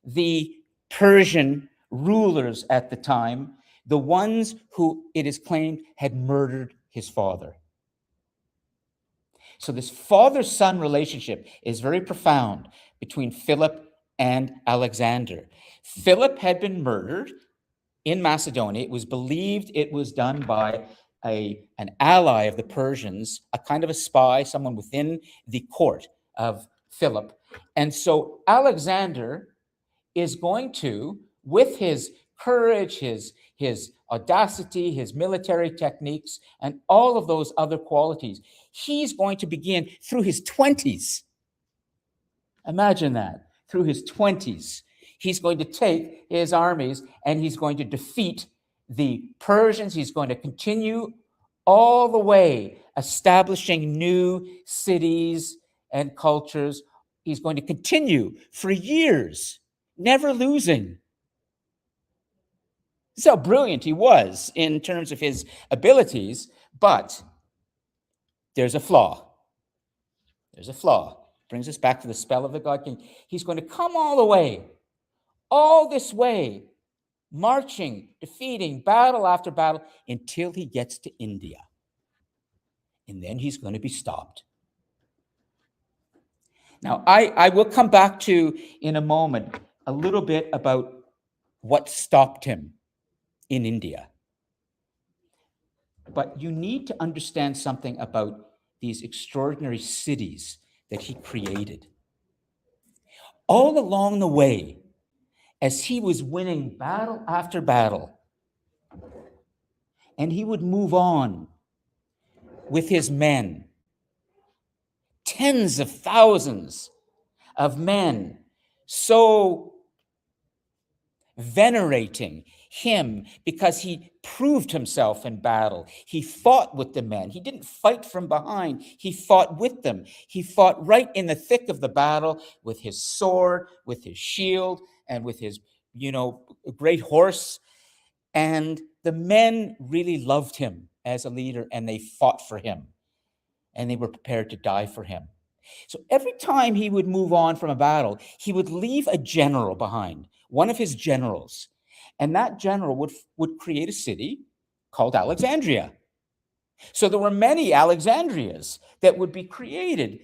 the Persian rulers at the time, the ones who it is claimed had murdered his father. So this father-son relationship is very profound between Philip and Alexander. Philip had been murdered in Macedonia. It was believed it was done by an ally of the Persians, a kind of a spy, someone within the court of Philip. And so Alexander is going to, with his courage, his audacity, his military techniques, and all of those other qualities, he's going to begin through his 20s. Imagine that, through his 20s. He's going to take his armies and he's going to defeat the Persians. He's going to continue all the way establishing new cities and cultures. He's going to continue for years, never losing. This is how brilliant he was in terms of his abilities, but there's a flaw. There's a flaw. Brings us back to the spell of the God King. He's going to come all this way, marching, defeating, battle after battle, until he gets to India. And then he's going to be stopped. Now, I will come back to, in a moment, a little bit about what stopped him in India. But you need to understand something about these extraordinary cities that he created. All along the way, as he was winning battle after battle, and he would move on with his men, tens of thousands of men, so venerating him because he proved himself in battle. He fought with the men. He didn't fight from behind. He fought with them. He fought right in the thick of the battle with his sword, with his shield, and with his, great horse. And the men really loved him as a leader, and they fought for him, and they were prepared to die for him. So every time he would move on from a battle, he would leave a general behind, one of his generals. And that general would create a city called Alexandria. So there were many Alexandrias that would be created,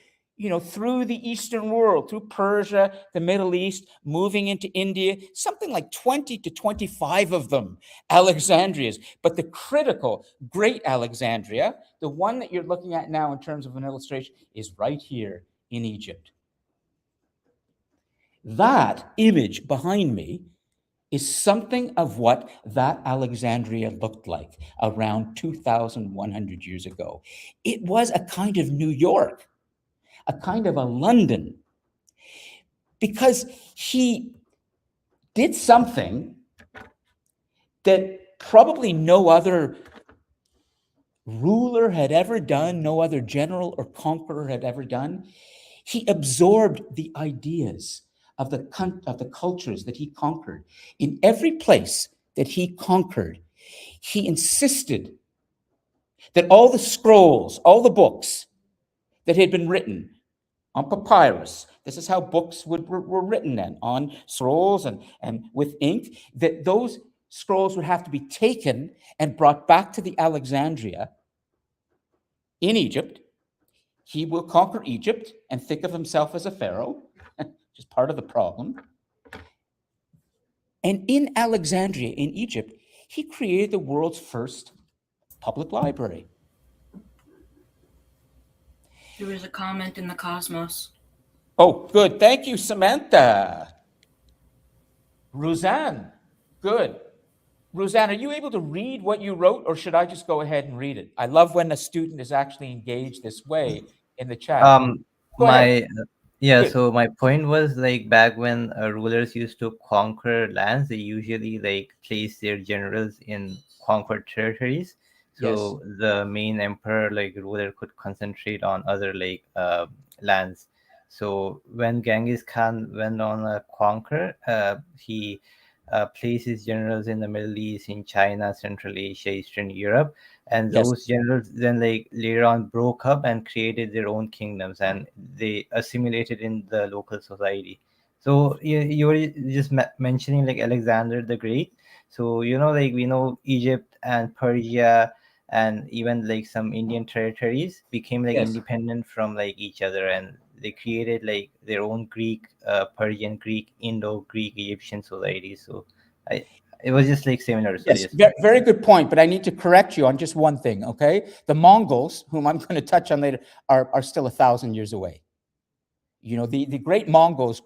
through the Eastern world, through Persia, the Middle East, moving into India, something like 20 to 25 of them, Alexandrias. But the critical, great Alexandria, the one that you're looking at now in terms of an illustration, is right here in Egypt. That image behind me is something of what that Alexandria looked like around 2,100 years ago. It was a kind of New York, a kind of a London, because he did something that probably no other ruler had ever done, no other general or conqueror had ever done. He absorbed the ideas of the cultures that he conquered. In every place that he conquered, he insisted that all the scrolls, all the books that had been written on papyrus, this is how books were written then, on scrolls and with ink, that those scrolls would have to be taken and brought back to the Alexandria in Egypt. He will conquer Egypt and think of himself as a pharaoh, which is part of the problem. And in Alexandria, in Egypt, he created the world's first public library. There was a comment in the Cosmos. Oh, good. Thank you, Samantha. Roseanne, good. Roseanne, are you able to read what you wrote, or should I just go ahead and read it? I love when a student is actually engaged this way in the chat. Go ahead. Good. So my point was, like, back when rulers used to conquer lands, they usually place their generals in conquered territories. So the main emperor, ruler, could concentrate on other lands. So when Genghis Khan went on a conquer, he placed his generals in the Middle East, in China, Central Asia, Eastern Europe, and Yes. those generals then like later on broke up and created their own kingdoms, and they assimilated in the local society. So you were just mentioning like Alexander the Great. So like we know Egypt and Persia and even like some Indian territories became like Yes. independent from like each other, and they created like their own Greek, Persian, Greek, Indo-Greek, Egyptian societies. So it was just like similar. So Yes, yes. very good point, but I need to correct you on just one thing, okay? The Mongols, whom I'm going to touch on later, are still 1,000 years away. The great Mongols,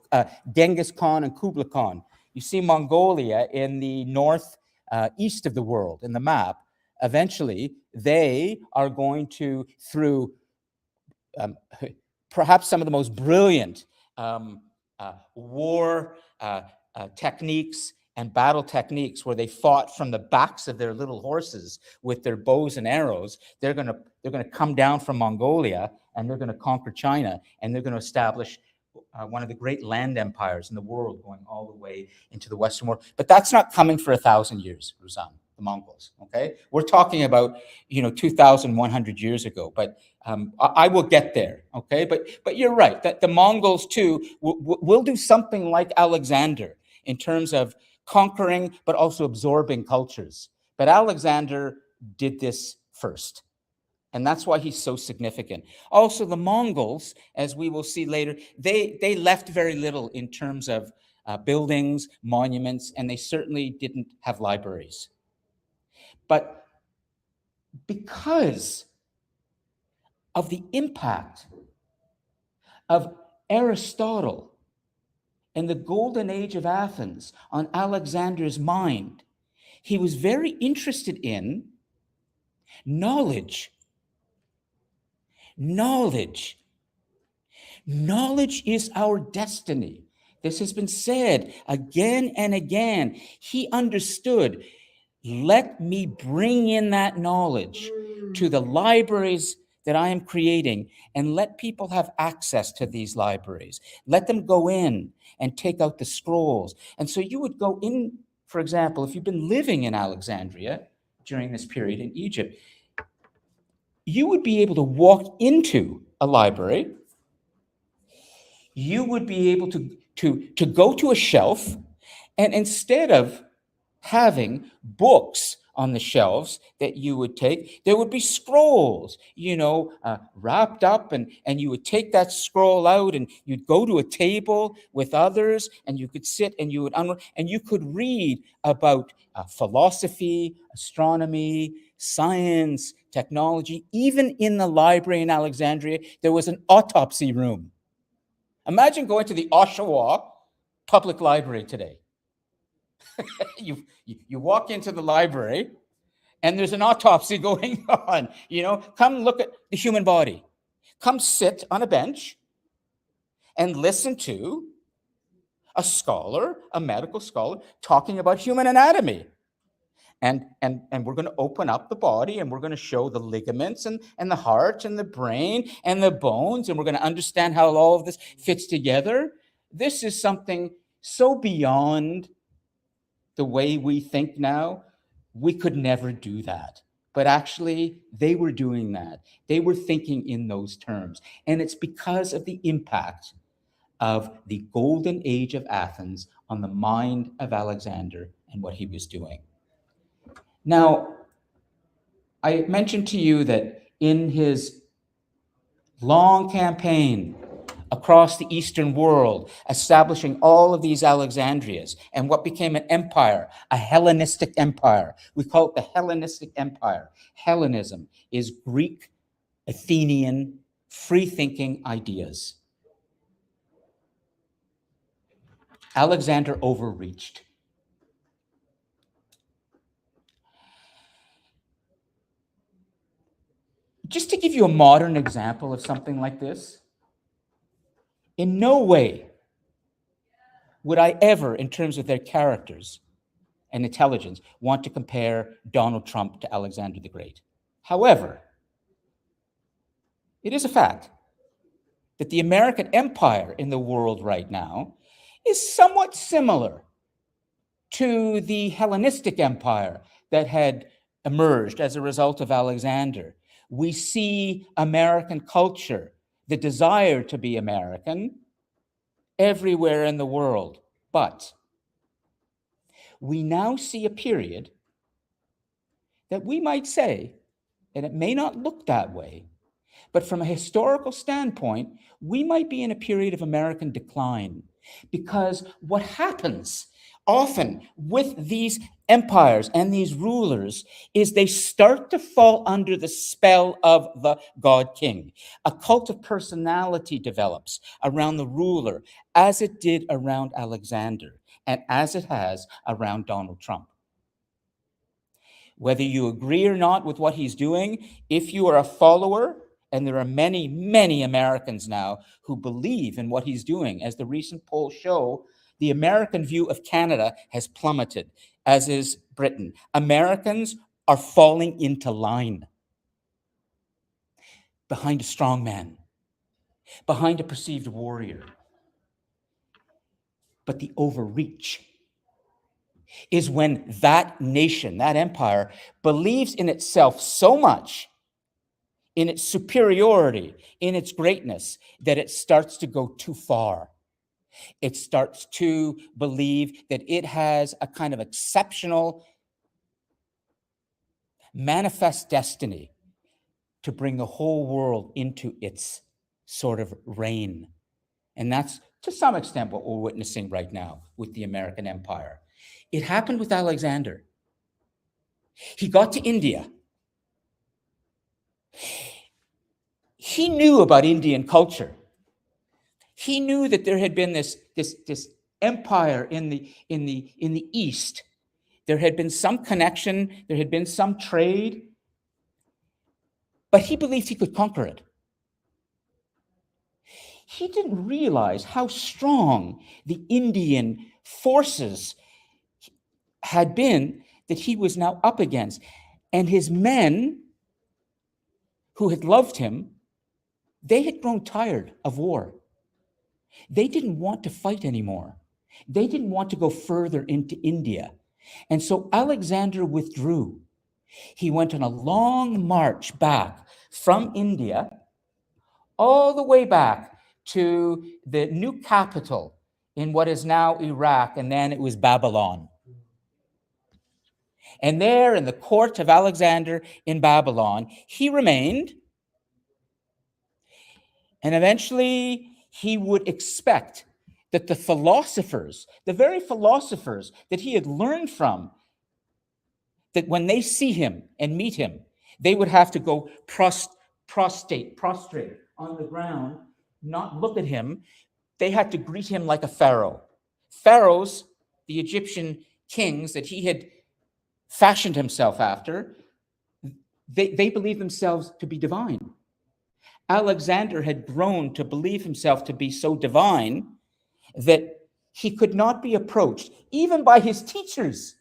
Genghis Khan and Kublai Khan. You see Mongolia in the north east of the world in the map. Eventually, they are going to, through perhaps some of the most brilliant war techniques and battle techniques, where they fought from the backs of their little horses with their bows and arrows. They're going to come down from Mongolia, and they're going to conquer China, and they're going to establish one of the great land empires in the world, going all the way into the Western world. But that's not coming for 1,000 years, Ruzan, the Mongols. Okay, we're talking about 2,100 years ago. But I will get there. Okay, but you're right that the Mongols too will do something like Alexander in terms of conquering, but also absorbing cultures. But Alexander did this first. And that's why he's so significant. Also, the Mongols, as we will see later, they left very little in terms of buildings, monuments, and they certainly didn't have libraries. But because of the impact of Aristotle and the golden age of Athens on Alexander's mind, he was very interested in knowledge. Knowledge is our destiny. This has been said again and again. He understood, let me bring in that knowledge to the libraries that I am creating, and let people have access to these libraries. Let them go in and take out the scrolls. And so you would go in, for example, if you've been living in Alexandria during this period in Egypt, you would be able to walk into a library. You would be able to go to a shelf, and instead of having books on the shelves that you would take, there would be scrolls, wrapped up, and you would take that scroll out, and you'd go to a table with others, and you could sit and you would and you could read about philosophy, astronomy, science, technology. Even in the library in Alexandria, there was an autopsy room. Imagine going to the Oshawa Public Library today. You walk into the library, and there's an autopsy going on. Come look at the human body. Come sit on a bench and listen to a scholar, a medical scholar, talking about human anatomy. And we're going to open up the body, and we're going to show the ligaments and the heart and the brain and the bones, and we're going to understand how all of this fits together. This is something so beyond the way we think now. We could never do that. But actually, they were doing that. They were thinking in those terms. And it's because of the impact of the golden age of Athens on the mind of Alexander and what he was doing. Now, I mentioned to you that in his long campaign across the Eastern world, establishing all of these Alexandrias and what became an empire, a Hellenistic empire. We call it the Hellenistic Empire. Hellenism is Greek, Athenian, free-thinking ideas. Alexander overreached. Just to give you a modern example of something like this, in no way would I ever, in terms of their characters and intelligence, want to compare Donald Trump to Alexander the Great. However, it is a fact that the American empire in the world right now is somewhat similar to the Hellenistic empire that had emerged as a result of Alexander. We see American culture, the desire to be American, everywhere in the world. But we now see a period that we might say, and it may not look that way, but from a historical standpoint, we might be in a period of American decline. Because what happens often with these empires and these rulers is they start to fall under the spell of the God King. A cult of personality develops around the ruler, as it did around Alexander, and as it has around Donald Trump. Whether you agree or not with what he's doing, if you are a follower, and there are many, many Americans now who believe in what he's doing, as the recent polls show, the American view of Canada has plummeted, as is Britain. Americans are falling into line behind a strong man, behind a perceived warrior. But the overreach is when that nation, that empire, believes in itself so much, in its superiority, in its greatness, that it starts to go too far. It starts to believe that it has a kind of exceptional manifest destiny to bring the whole world into its sort of reign. And that's to some extent what we're witnessing right now with the American empire. It happened with Alexander. He got to India. He knew about Indian culture. He knew that there had been this empire in the East. There had been some connection, there had been some trade, but he believed he could conquer it. He didn't realize how strong the Indian forces had been that he was now up against. And his men, who had loved him, they had grown tired of war. They didn't want to fight anymore. They didn't want to go further into India. And so Alexander withdrew. He went on a long march back from India, all the way back to the new capital in what is now Iraq, and then it was Babylon. And there in the court of Alexander in Babylon, he remained. And eventually he would expect that the philosophers, the very philosophers that he had learned from, that when they see him and meet him, they would have to go prostrate on the ground, not look at him. They had to greet him like a pharaoh. Pharaohs, the Egyptian kings that he had fashioned himself after, they believed themselves to be divine. Alexander had grown to believe himself to be so divine that he could not be approached, even by his teachers,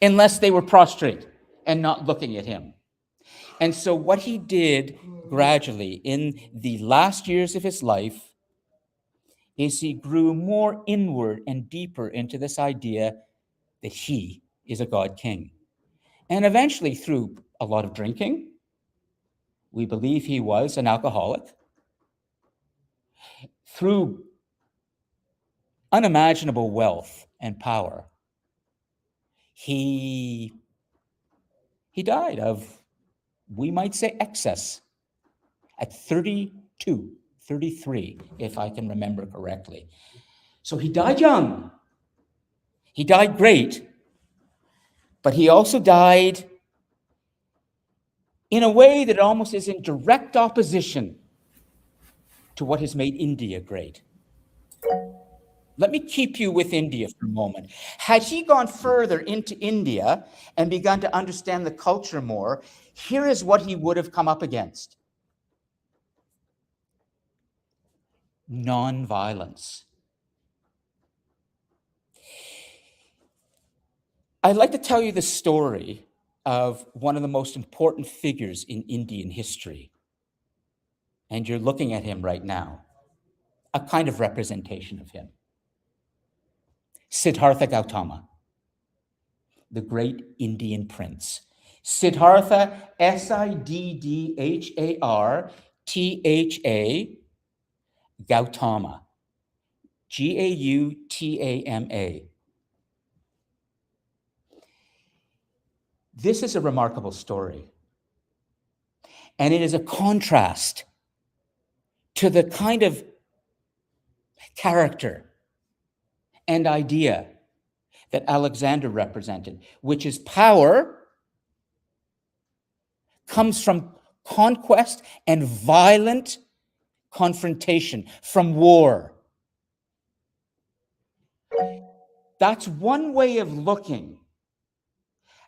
unless they were prostrate and not looking at him. And so what he did gradually in the last years of his life is he grew more inward and deeper into this idea that he is a God King. And eventually, through a lot of drinking, we believe he was an alcoholic, through unimaginable wealth and power, he died of, we might say, excess at 32, 33, if I can remember correctly. So he died young. He died great, but he also died in a way that almost is in direct opposition to what has made India great. Let me keep you with India for a moment. Had he gone further into India and begun to understand the culture more, here is what he would have come up against. Nonviolence. I'd like to tell you the story of one of the most important figures in Indian history. and you're looking at him right now, a kind of representation of him. Siddhartha Gautama, the great Indian prince. Siddhartha, Siddhartha, Gautama, Gautama. This is a remarkable story. And it is a contrast to the kind of character and idea that Alexander represented, which is power comes from conquest and violent confrontation, from war. That's one way of looking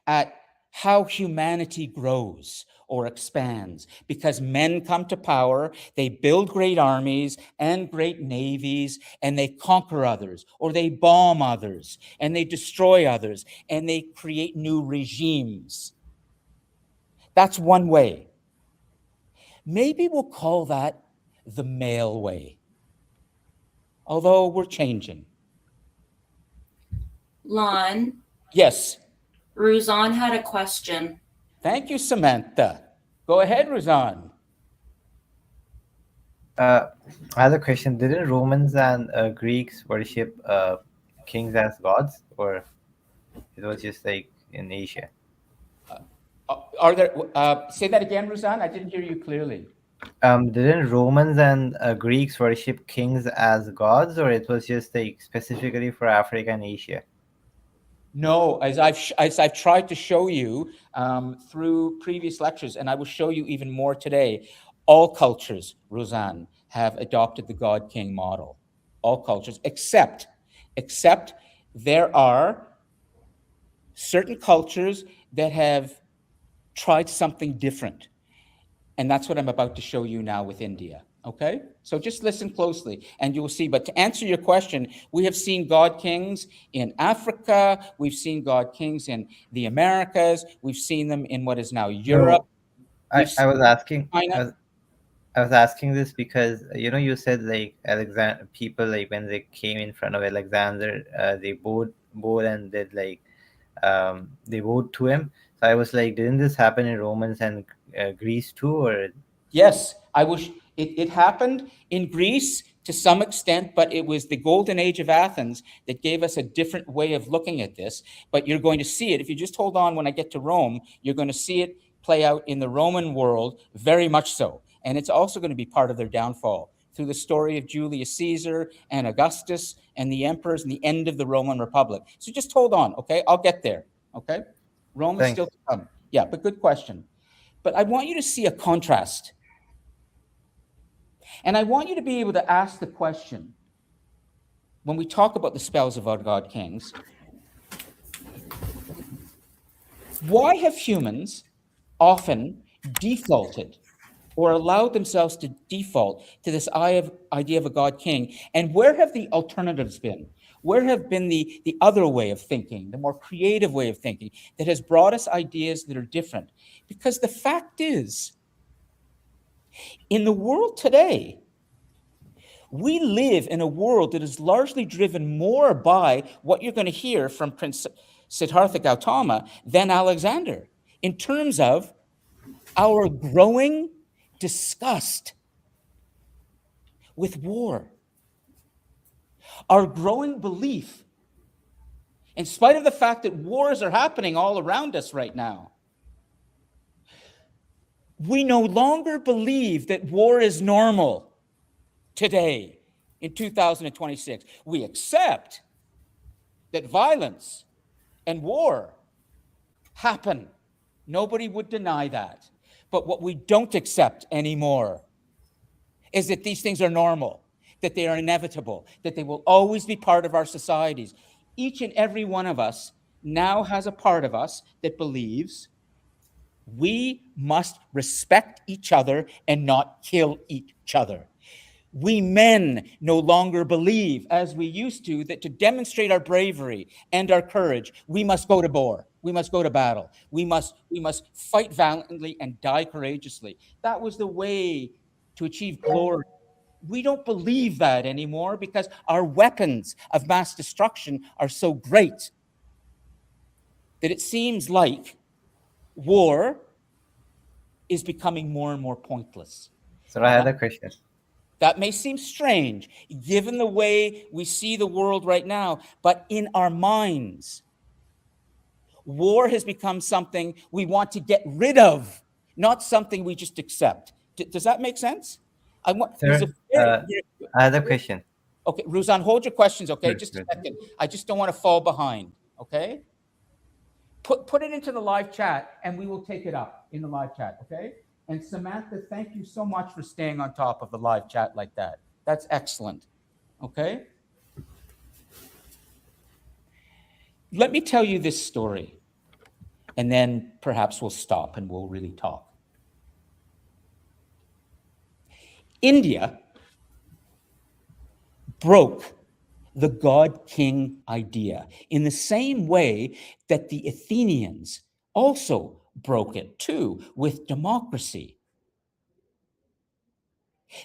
at how humanity grows or expands, because men come to power, they build great armies and great navies, and they conquer others, or they bomb others, and they destroy others, and they create new regimes. That's one way. Maybe we'll call that the male way, although we're changing. Lon, Yes. Ruzan had a question. Thank you, Samantha. Go ahead, Ruzan. I have a question. Didn't Romans and Greeks worship kings as gods, or it was just like in Asia? Are there? Say that again, Ruzan. I didn't hear you clearly. Didn't Romans and Greeks worship kings as gods, or it was just like specifically for Africa and Asia? No, as I've tried to show you through previous lectures, and I will show you even more today, all cultures, Ruzan, have adopted the God-King model. All cultures, except there are certain cultures that have tried something different. And that's what I'm about to show you now with India. Okay? So just listen closely and you'll see. But to answer your question, we have seen God kings in Africa. We've seen God kings in the Americas. We've seen them in what is now Europe. I was asking. China. I was asking this because you said like Alexander people, like when they came in front of Alexander, they bowed and did like they bowed to him. So I was like, didn't this happen in Romans and Greece too, or? Yes, I wish it happened in Greece to some extent, but it was the golden age of Athens that gave us a different way of looking at this. But you're going to see it. If you just hold on when I get to Rome, you're going to see it play out in the Roman world very much so. And it's also going to be part of their downfall through the story of Julius Caesar and Augustus and the emperors and the end of the Roman Republic. So just hold on, okay? I'll get there, okay? Rome is still to come. Yeah, but good question. But I want you to see a contrast. And I want you to be able to ask the question, when we talk about the spells of our God kings, why have humans often defaulted or allowed themselves to default to this idea of a God king? And where have the alternatives been? Where have been the other way of thinking, the more creative way of thinking that has brought us ideas that are different? Because the fact is, in the world today, we live in a world that is largely driven more by what you're going to hear from Prince Siddhartha Gautama than Alexander, in terms of our growing disgust with war, our growing belief, in spite of the fact that wars are happening all around us right now, we no longer believe that war is normal today in 2026. We accept that violence and war happen. Nobody would deny that. But what we don't accept anymore is that these things are normal, that they are inevitable, that they will always be part of our societies. Each and every one of us now has a part of us that believes we must respect each other and not kill each other. We men no longer believe, as we used to, that to demonstrate our bravery and our courage, we must go to war. We must go to battle. We must fight valiantly and die courageously. That was the way to achieve glory. We don't believe that anymore because our weapons of mass destruction are so great that it seems like war is becoming more and more pointless. So I had a question. That may seem strange given the way we see the world right now, but in our minds, war has become something we want to get rid of, not something we just accept. Does that make sense? Sir, I had a question. Okay, Ruzan, hold your questions, okay? Sure, Just a sure. second. I just don't want to fall behind, okay? Put it into the live chat and we will take it up in the live chat, okay? And Samantha, thank you so much for staying on top of the live chat like that. That's excellent, okay? Let me tell you this story, and then perhaps we'll stop and we'll really talk. India broke the God-king idea in the same way that the Athenians also broke it too with democracy.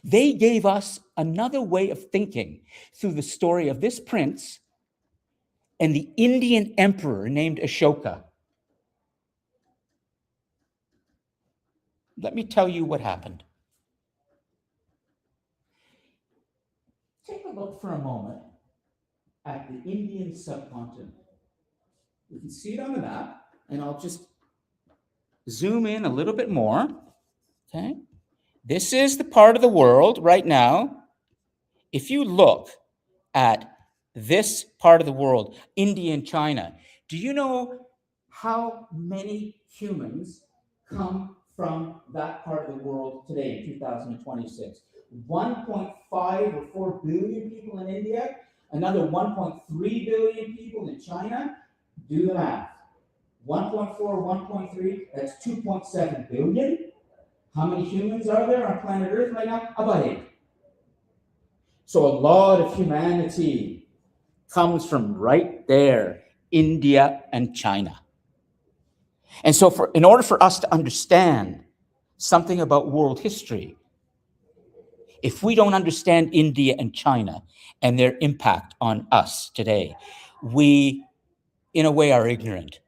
They gave us another way of thinking through the story of this prince and the Indian emperor named Ashoka. Let me tell you what happened. Take a look for a moment at the Indian subcontinent. You can see it on the map, and I'll just zoom in a little bit more, okay? This is the part of the world right now. If you look at this part of the world, India and China, do you know how many humans come from that part of the world today in 2026? 1.5 or 4 billion people in India, another 1.3 billion people in China. Do the math. 1.4, 1.3, that's 2.7 billion. How many humans are there on planet Earth right now? About 8. So a lot of humanity comes from right there, India and China. And so in order for us to understand something about world history, if we don't understand India and China and their impact on us today, we, in a way, are ignorant.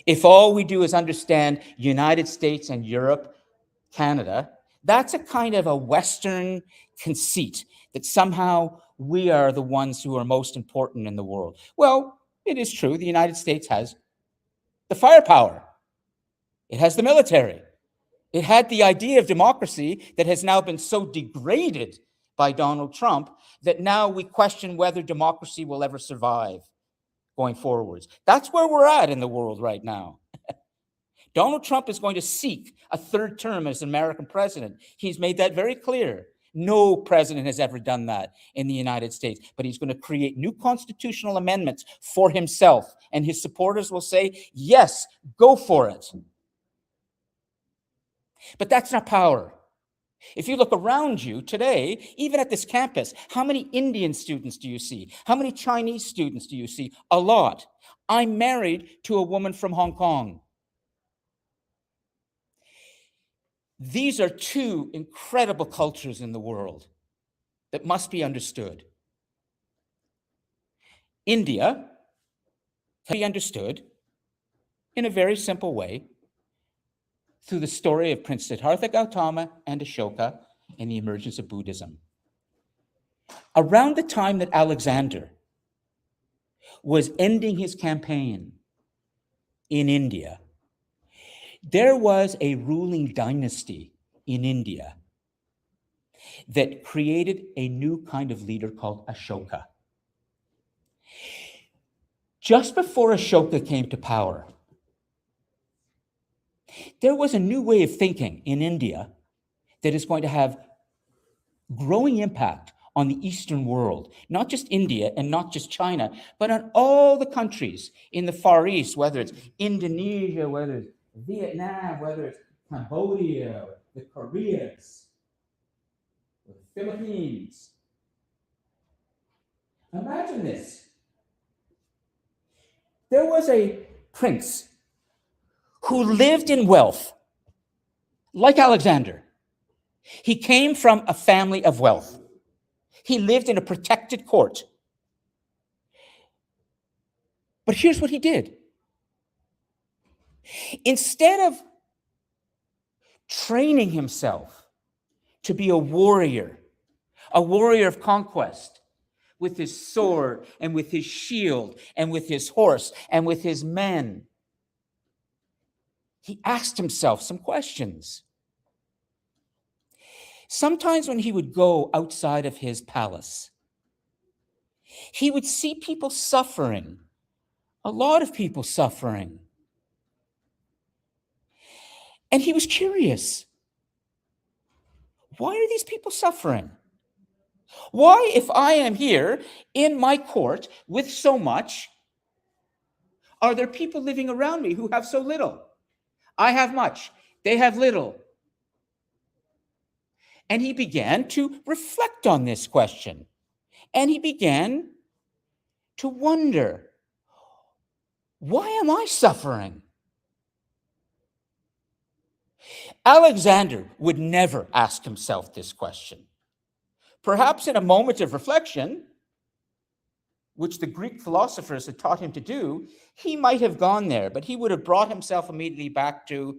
If all we do is understand United States and Europe, Canada, that's a kind of a Western conceit that somehow we are the ones who are most important in the world. Well, it is true. The United States has the firepower. It has the military. It had the idea of democracy that has now been so degraded by Donald Trump that now we question whether democracy will ever survive going forwards. That's where we're at in the world right now. Donald Trump is going to seek a third term as American president. He's made that very clear. No president has ever done that in the United States, but he's going to create new constitutional amendments for himself, and his supporters will say, yes, go for it. But that's not power. If you look around you today, even at this campus, how many Indian students do you see? How many Chinese students do you see? A lot. I'm married to a woman from Hong Kong. These are two incredible cultures in the world that must be understood. India can be understood in a very simple way through the story of Prince Siddhartha Gautama and Ashoka and the emergence of Buddhism. Around the time that Alexander was ending his campaign in India, there was a ruling dynasty in India that created a new kind of leader called Ashoka. Just before Ashoka came to power, there was a new way of thinking in India that is going to have growing impact on the Eastern world, not just India and not just China, but on all the countries in the Far East, whether it's Indonesia, whether it's Vietnam, whether it's Cambodia, the Koreas, or the Philippines. Imagine this. There was a prince who lived in wealth, like Alexander. He came from a family of wealth. He lived in a protected court. But here's what he did. Instead of training himself to be a warrior of conquest, with his sword and with his shield and with his horse and with his men, he asked himself some questions. Sometimes when he would go outside of his palace, he would see people suffering, a lot of people suffering. And he was curious. Why are these people suffering? Why, if I am here in my court with so much, are there people living around me who have so little? I have much, they have little. And he began to reflect on this question. And he began to wonder, why am I suffering? Alexander would never ask himself this question. Perhaps in a moment of reflection, which the Greek philosophers had taught him to do, he might have gone there, but he would have brought himself immediately back to,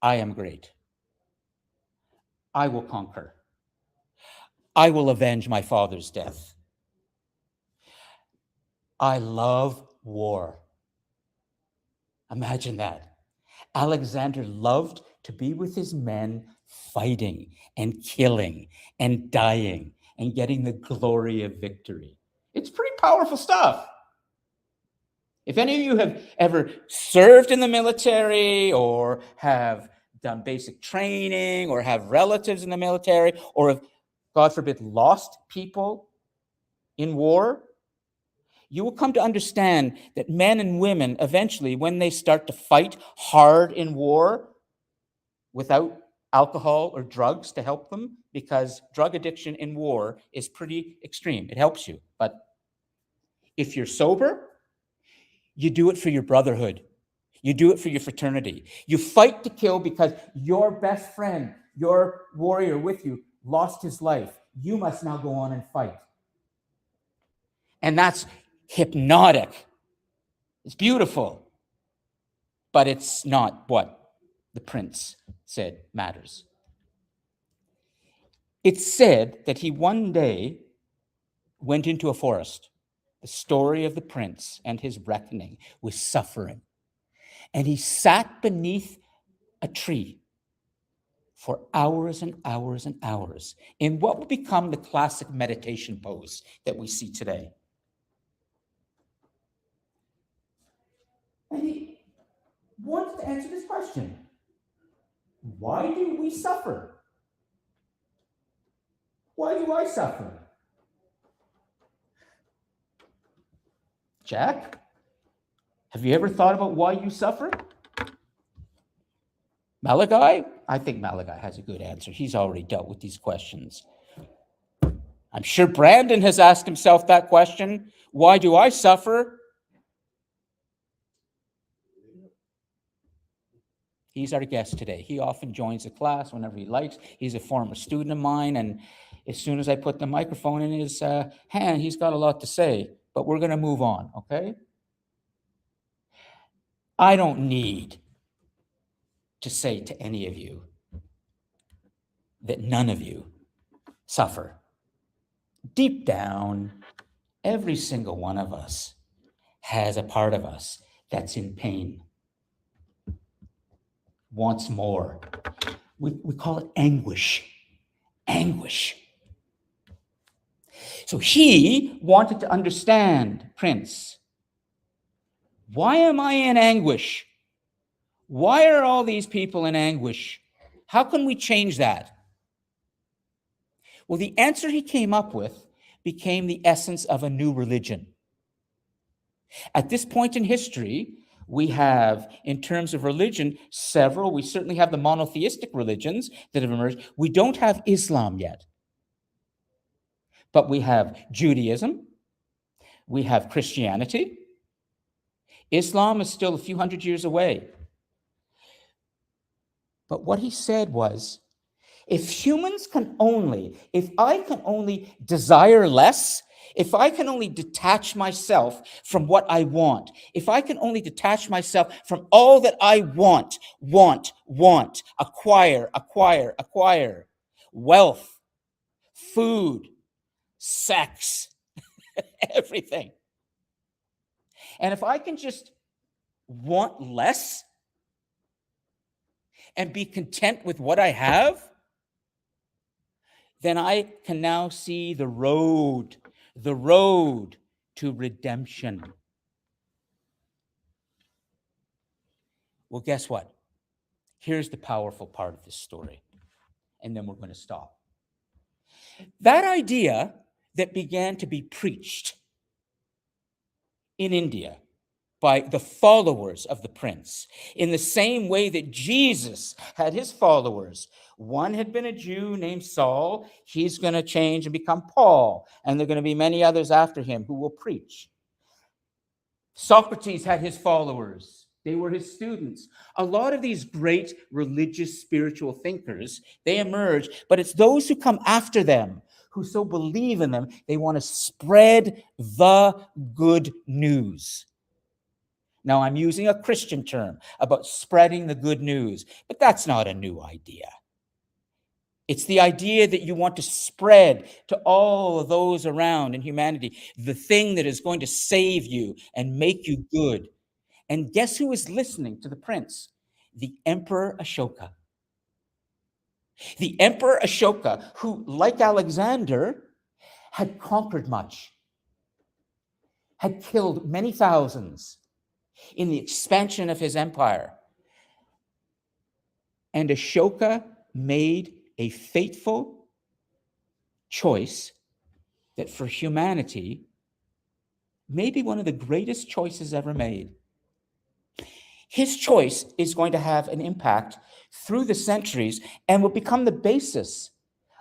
I am great. I will conquer. I will avenge my father's death. I love war. Imagine that. Alexander loved to be with his men, fighting and killing and dying and getting the glory of victory. It's pretty powerful stuff. If any of you have ever served in the military or have done basic training or have relatives in the military or have, God forbid, lost people in war, you will come to understand that men and women eventually, when they start to fight hard in war without alcohol or drugs to help them, because drug addiction in war is pretty extreme. It helps you. But if you're sober, you do it for your brotherhood. You do it for your fraternity. You fight to kill because your best friend, your warrior with you, lost his life. You must now go on and fight. And that's hypnotic. It's beautiful. But it's not what the prince said matters. It's said that he one day went into a forest. The story of the prince and his reckoning with suffering. And he sat beneath a tree for hours and hours and hours in what would become the classic meditation pose that we see today. And he wants to answer this question. Why do we suffer? Why do I suffer? Jack, have you ever thought about why you suffer? Malachi? I think Malachi has a good answer. He's already dealt with these questions. I'm sure Brandon has asked himself that question. Why do I suffer? He's our guest today. He often joins the class whenever he likes. He's a former student of mine, and as soon as I put the microphone in his hand, he's got a lot to say, but we're going to move on, okay? I don't need to say to any of you that none of you suffer. Deep down, every single one of us has a part of us that's in pain, wants more. We call it anguish. Anguish. So he wanted to understand, Prince, why am I in anguish? Why are all these people in anguish? How can we change that? Well, the answer he came up with became the essence of a new religion. At this point in history, we have, in terms of religion, several. We certainly have the monotheistic religions that have emerged. We don't have Islam yet. But we have Judaism. We have Christianity. Islam is still a few hundred years away. But what he said was, If I can only desire less, if I can only detach myself from what I want, if I can only detach myself from all that I want, acquire, wealth, food, sex, everything. And if I can just want less and be content with what I have, then I can now see the road to redemption. Well, guess what? Here's the powerful part of this story, and then we're going to stop. That idea that began to be preached in India by the followers of the prince, in the same way that Jesus had his followers. One had been a Jew named Saul. He's going to change and become Paul, and there are going to be many others after him who will preach. Socrates had his followers. They were his students. A lot of these great religious, spiritual thinkers, they emerge, but it's those who come after them who so believe in them, they want to spread the good news. Now, I'm using a Christian term about spreading the good news, but that's not a new idea. It's the idea that you want to spread to all of those around in humanity the thing that is going to save you and make you good. And guess who is listening to the prince? The Emperor Ashoka. The Emperor Ashoka, who, like Alexander, had conquered much, had killed many thousands in the expansion of his empire. And Ashoka made a fateful choice that for humanity may be one of the greatest choices ever made. His choice is going to have an impact through the centuries and will become the basis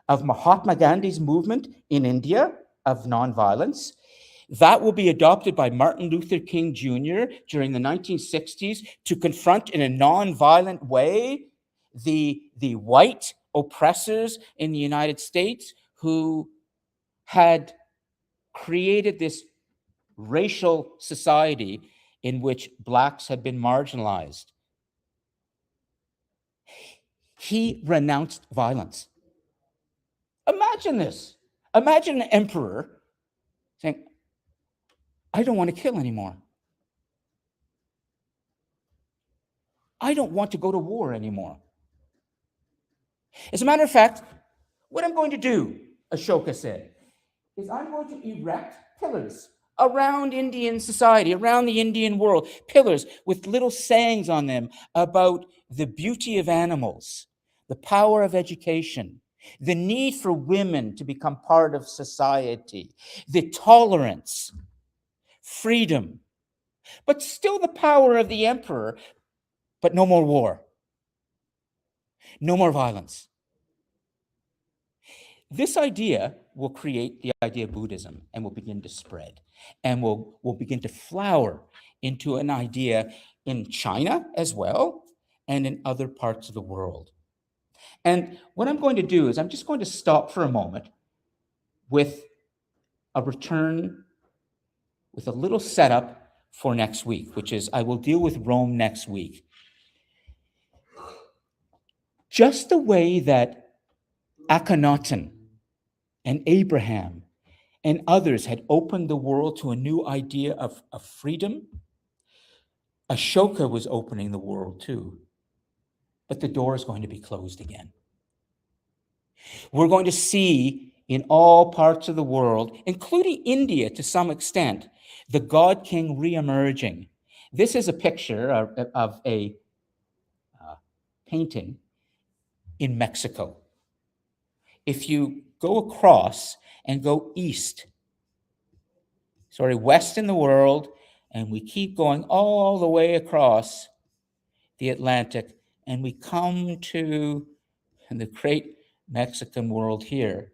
of Mahatma Gandhi's movement in India of nonviolence. That will be adopted by Martin Luther King Jr. during the 1960s to confront in a nonviolent way the white oppressors in the United States who had created this racial society in which blacks had been marginalized. He renounced violence. Imagine this. Imagine an emperor saying, I don't want to kill anymore. I don't want to go to war anymore. As a matter of fact, what I'm going to do, Ashoka said, is I'm going to erect pillars around Indian society, around the Indian world, pillars with little sayings on them about the beauty of animals, the power of education, the need for women to become part of society, the tolerance, freedom, but still the power of the emperor, but no more war, no more violence. This idea will create the idea of Buddhism and will begin to spread and will begin to flower into an idea in China as well and in other parts of the world. And what I'm going to do is I'm just going to stop for a moment with a return, with a little setup for next week, which is I will deal with Rome next week. Just the way that Akhenaten and Abraham and others had opened the world to a new idea of freedom, Ashoka was opening the world too. But the door is going to be closed again. We're going to see in all parts of the world, including India to some extent, the God King reemerging. This is a picture of a painting in Mexico. If you go across and go west in the world, and we keep going all the way across the Atlantic, and we come to the great Mexican world here.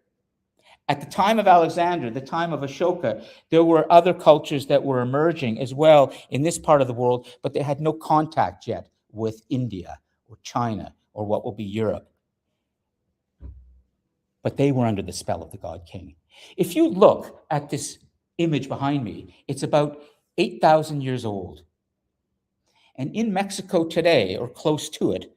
At the time of Alexander, the time of Ashoka, there were other cultures that were emerging as well in this part of the world, but they had no contact yet with India or China or what will be Europe. but they were under the spell of the God King. If you look at this image behind me, it's about 8,000 years old. And in Mexico today, or close to it,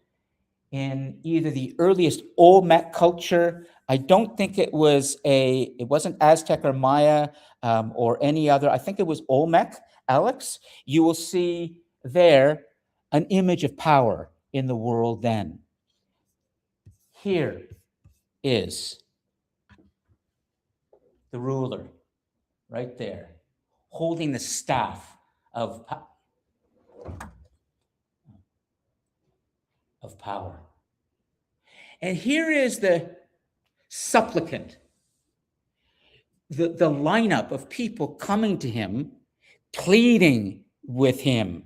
in either the earliest Olmec culture, I don't think it wasn't Aztec or Maya or any other, I think it was Olmec, Alex. You will see there an image of power in the world then. Here is the ruler, right there, holding the staff of power. And here is the supplicant, the lineup of people coming to him, pleading with him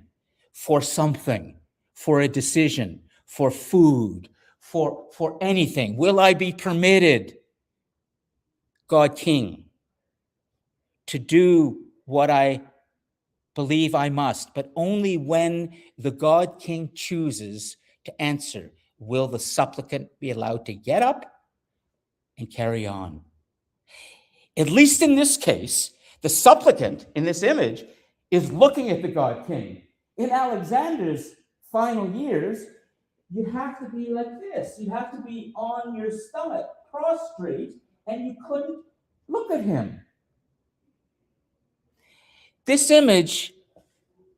for something, for a decision, for food, for anything. Will I be permitted, God King, to do what I believe I must, but only when the God King chooses to answer will the supplicant be allowed to get up and carry on. At least in this case, the supplicant in this image is looking at the God King. In Alexander's final years, you have to be like this. You have to be on your stomach, prostrate, and you couldn't look at him. This image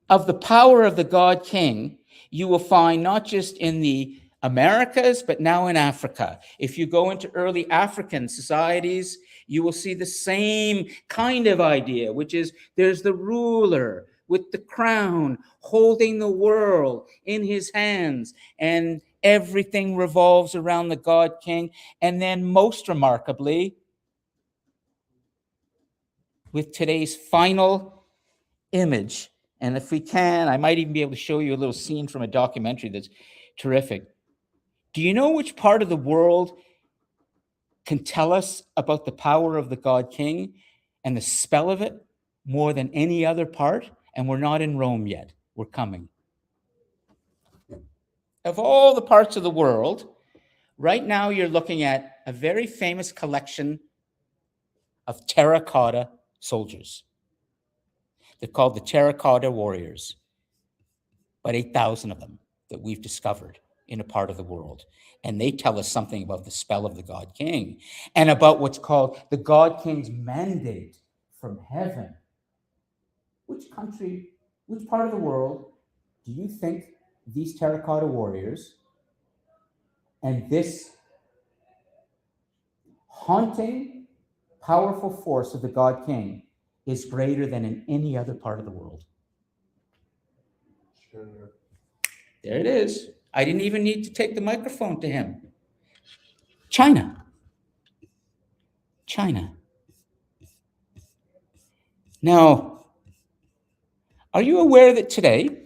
of the power of the God King, you will find not just in the Americas, but now in Africa. If you go into early African societies, you will see the same kind of idea, which is there's the ruler with the crown holding the world in his hands, and everything revolves around the God King. And then most remarkably, with today's final image, and if we can, I might even be able to show you a little scene from a documentary that's terrific. Do you know which part of the world can tell us about the power of the God King and the spell of it more than any other part? And we're not in Rome yet. We're coming. Of all the parts of the world, right now you're looking at a very famous collection of terracotta soldiers. They're called the Terracotta Warriors. About 8,000 of them that we've discovered in a part of the world. And they tell us something about the spell of the God King and about what's called the God King's mandate from heaven. Which country, which part of the world do you think these terracotta warriors and this haunting, powerful force of the God King is greater than in any other part of the world? Sure. There it is. I didn't even need to take the microphone to him. China. China. Now, are you aware that today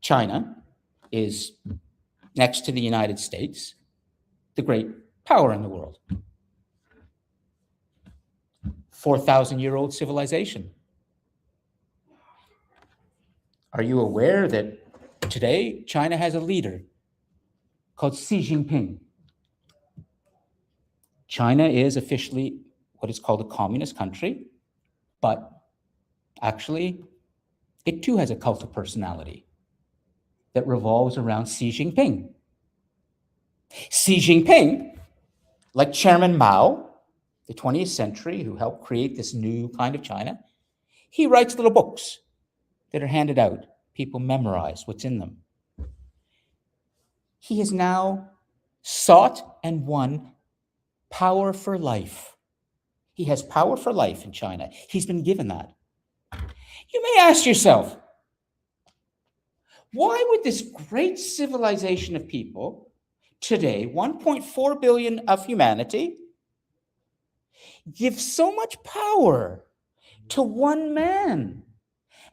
China is, next to the United States, the great power in the world? 4,000-year-old civilization. Are you aware that today China has a leader called Xi Jinping? China is officially what is called a communist country, but actually it too has a cult of personality that revolves around Xi Jinping. Xi Jinping, like Chairman Mao, the 20th century, who helped create this new kind of China, he writes little books that are handed out. People memorize what's in them. He has now sought and won power for life. He has power for life in China. He's been given that. You may ask yourself, why would this great civilization of people today, 1.4 billion of humanity, give so much power to one man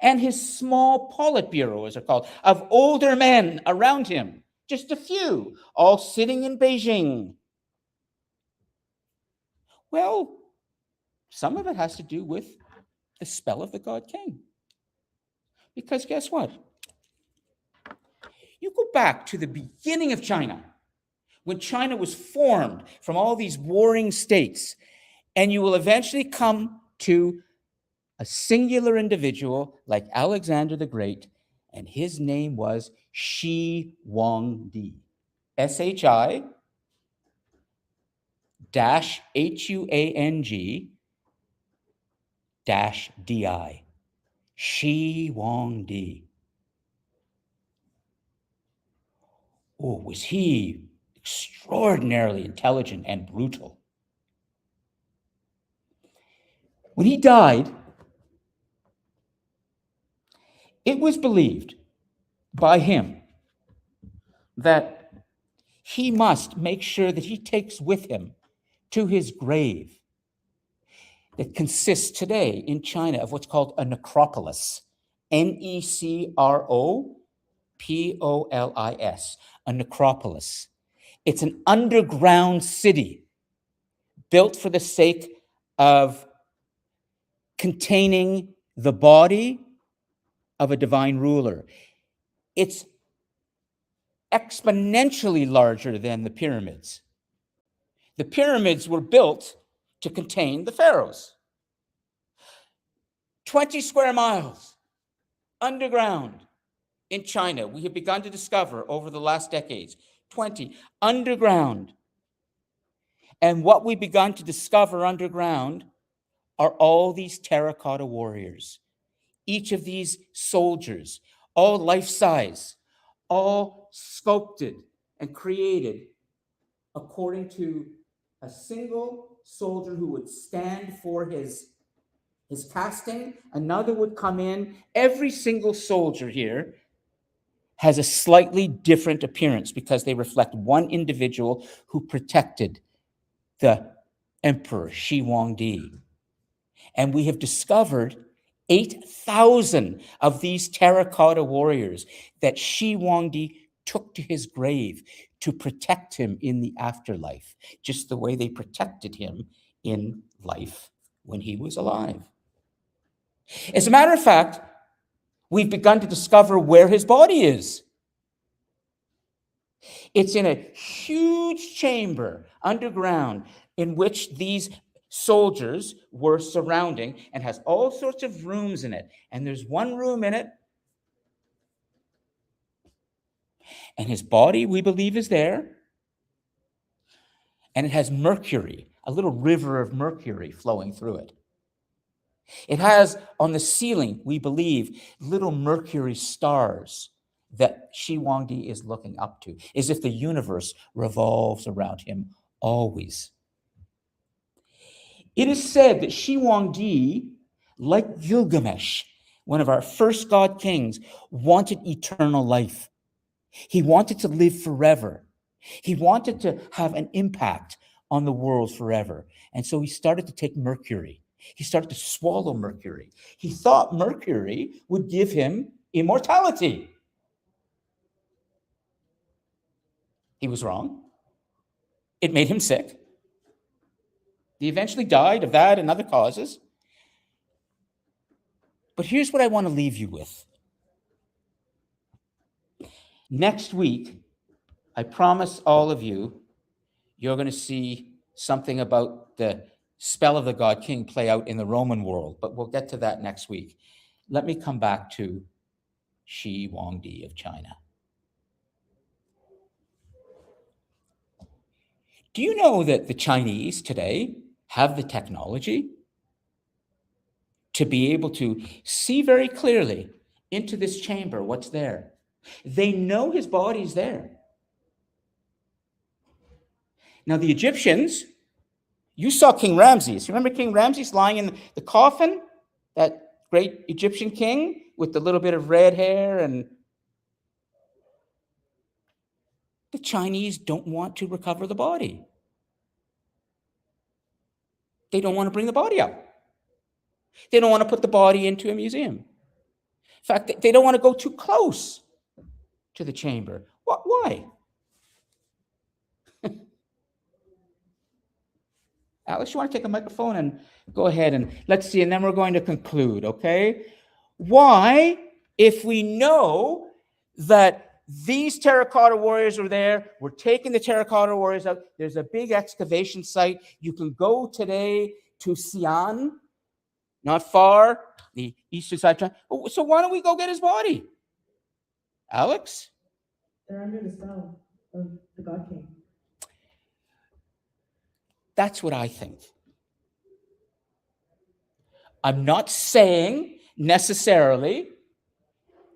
and his small Politburo, as they're called, of older men around him, just a few, all sitting in Beijing? Well, some of it has to do with the spell of the God King. Because guess what? You go back to the beginning of China, when China was formed from all these warring states, and you will eventually come to a singular individual like Alexander the Great, and his name was Shi Huangdi. SHI dash HUANG dash DI. Shi Huangdi. Oh, was he extraordinarily intelligent and brutal. When he died, it was believed by him that he must make sure that he takes with him to his grave that consists today in China of what's called a necropolis, Necropolis, a necropolis. It's an underground city built for the sake of containing the body of a divine ruler. It's exponentially larger than the pyramids. The pyramids were built to contain the pharaohs. 20 square miles underground in China, we have begun to discover over the last decades. 20 underground. And what we've begun to discover underground are all these terracotta warriors. Each of these soldiers, all life-size, all sculpted and created according to a single soldier who would stand for his casting. Another would come in. Every single soldier here has a slightly different appearance because they reflect one individual who protected the emperor, Shi Huangdi. And we have discovered 8,000 of these terracotta warriors that Shi Huangdi took to his grave to protect him in the afterlife, just the way they protected him in life when he was alive. As a matter of fact, we've begun to discover where his body is. It's in a huge chamber underground in which these soldiers were surrounding and has all sorts of rooms in it. And there's one room in it, and his body, we believe, is there. And it has mercury, a little river of mercury flowing through it. It has on the ceiling, we believe, little mercury stars that Shi Huangdi is looking up to, as if the universe revolves around him always. It is said that Shi Huangdi, like Gilgamesh, one of our first god kings, wanted eternal life. He wanted to live forever. He wanted to have an impact on the world forever. And so he started to take mercury. He started to swallow mercury. He thought mercury would give him immortality. He was wrong. It made him sick. He eventually died of that and other causes. But here's what I want to leave you with. Next week, I promise all of you, you're going to see something about the spell of the God King play out in the Roman world, but we'll get to that next week. Let me come back to Shi Huangdi of China. Do you know that the Chinese today have the technology to be able to see very clearly into this chamber what's there? They know his body's there. Now, the Egyptians, you saw King Ramses. You remember King Ramses lying in the coffin? That great Egyptian king with the little bit of red hair. And the Chinese don't want to recover the body. They don't want to bring the body up. They don't want to put the body into a museum. In fact, they don't want to go too close to the chamber. Why? Alex, you want to take a microphone and go ahead and let's see, and then we're going to conclude, okay? Why, if we know that these terracotta warriors are there. We're taking the terracotta warriors out. There's a big excavation site. You can go today to Xi'an, not far, the eastern side. So why don't we go get his body? Alex? They're under the spell of the God King. That's what I think. I'm not saying necessarily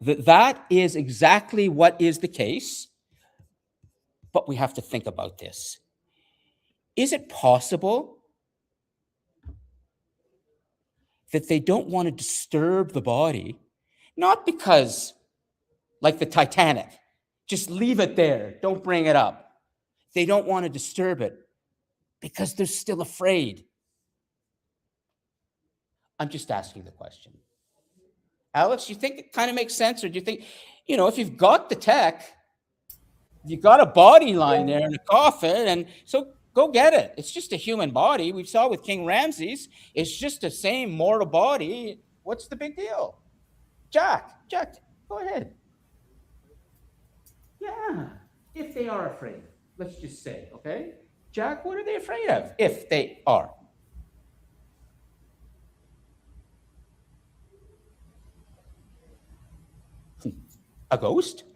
that that is exactly what is the case, but we have to think about this. Is it possible that they don't want to disturb the body, not because, like the Titanic, just leave it there, don't bring it up. They don't want to disturb it because they're still afraid. I'm just asking the question. Alex, you think it kind of makes sense? Or do you think, if you've got the tech, you've got a body lying there in a coffin, and so go get it. It's just a human body. We saw with King Ramses. It's just the same mortal body. What's the big deal? Jack, go ahead. Yeah, if they are afraid, let's just say, okay? Jack, what are they afraid of, if they are? A ghost? Do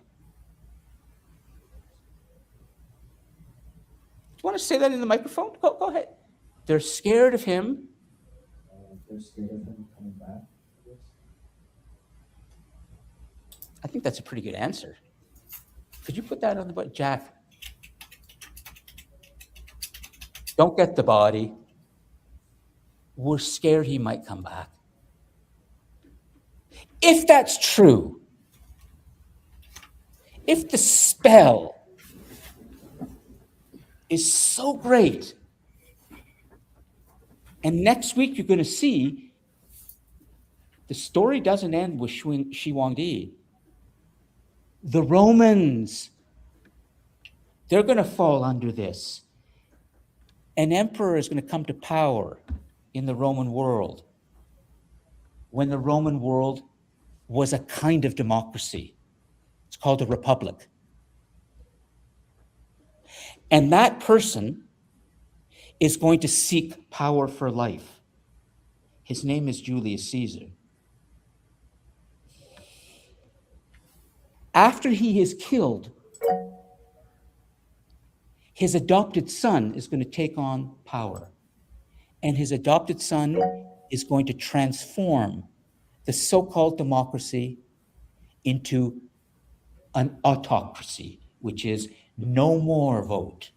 you want to say that in the microphone? Go ahead. They're scared of him. They're scared of him coming back. I think that's a pretty good answer. Could you put that on the button, Jack? Don't get the body. We're scared he might come back. If that's true, if the spell is so great, and next week you're going to see the story doesn't end with Shi Huangdi. The Romans, they're going to fall under this. An emperor is going to come to power in the Roman world when the Roman world was a kind of democracy. It's called a republic. And that person is going to seek power for life. His name is Julius Caesar. After he is killed, his adopted son is going to take on power. And his adopted son is going to transform the so-called democracy into an autocracy, which is no more vote,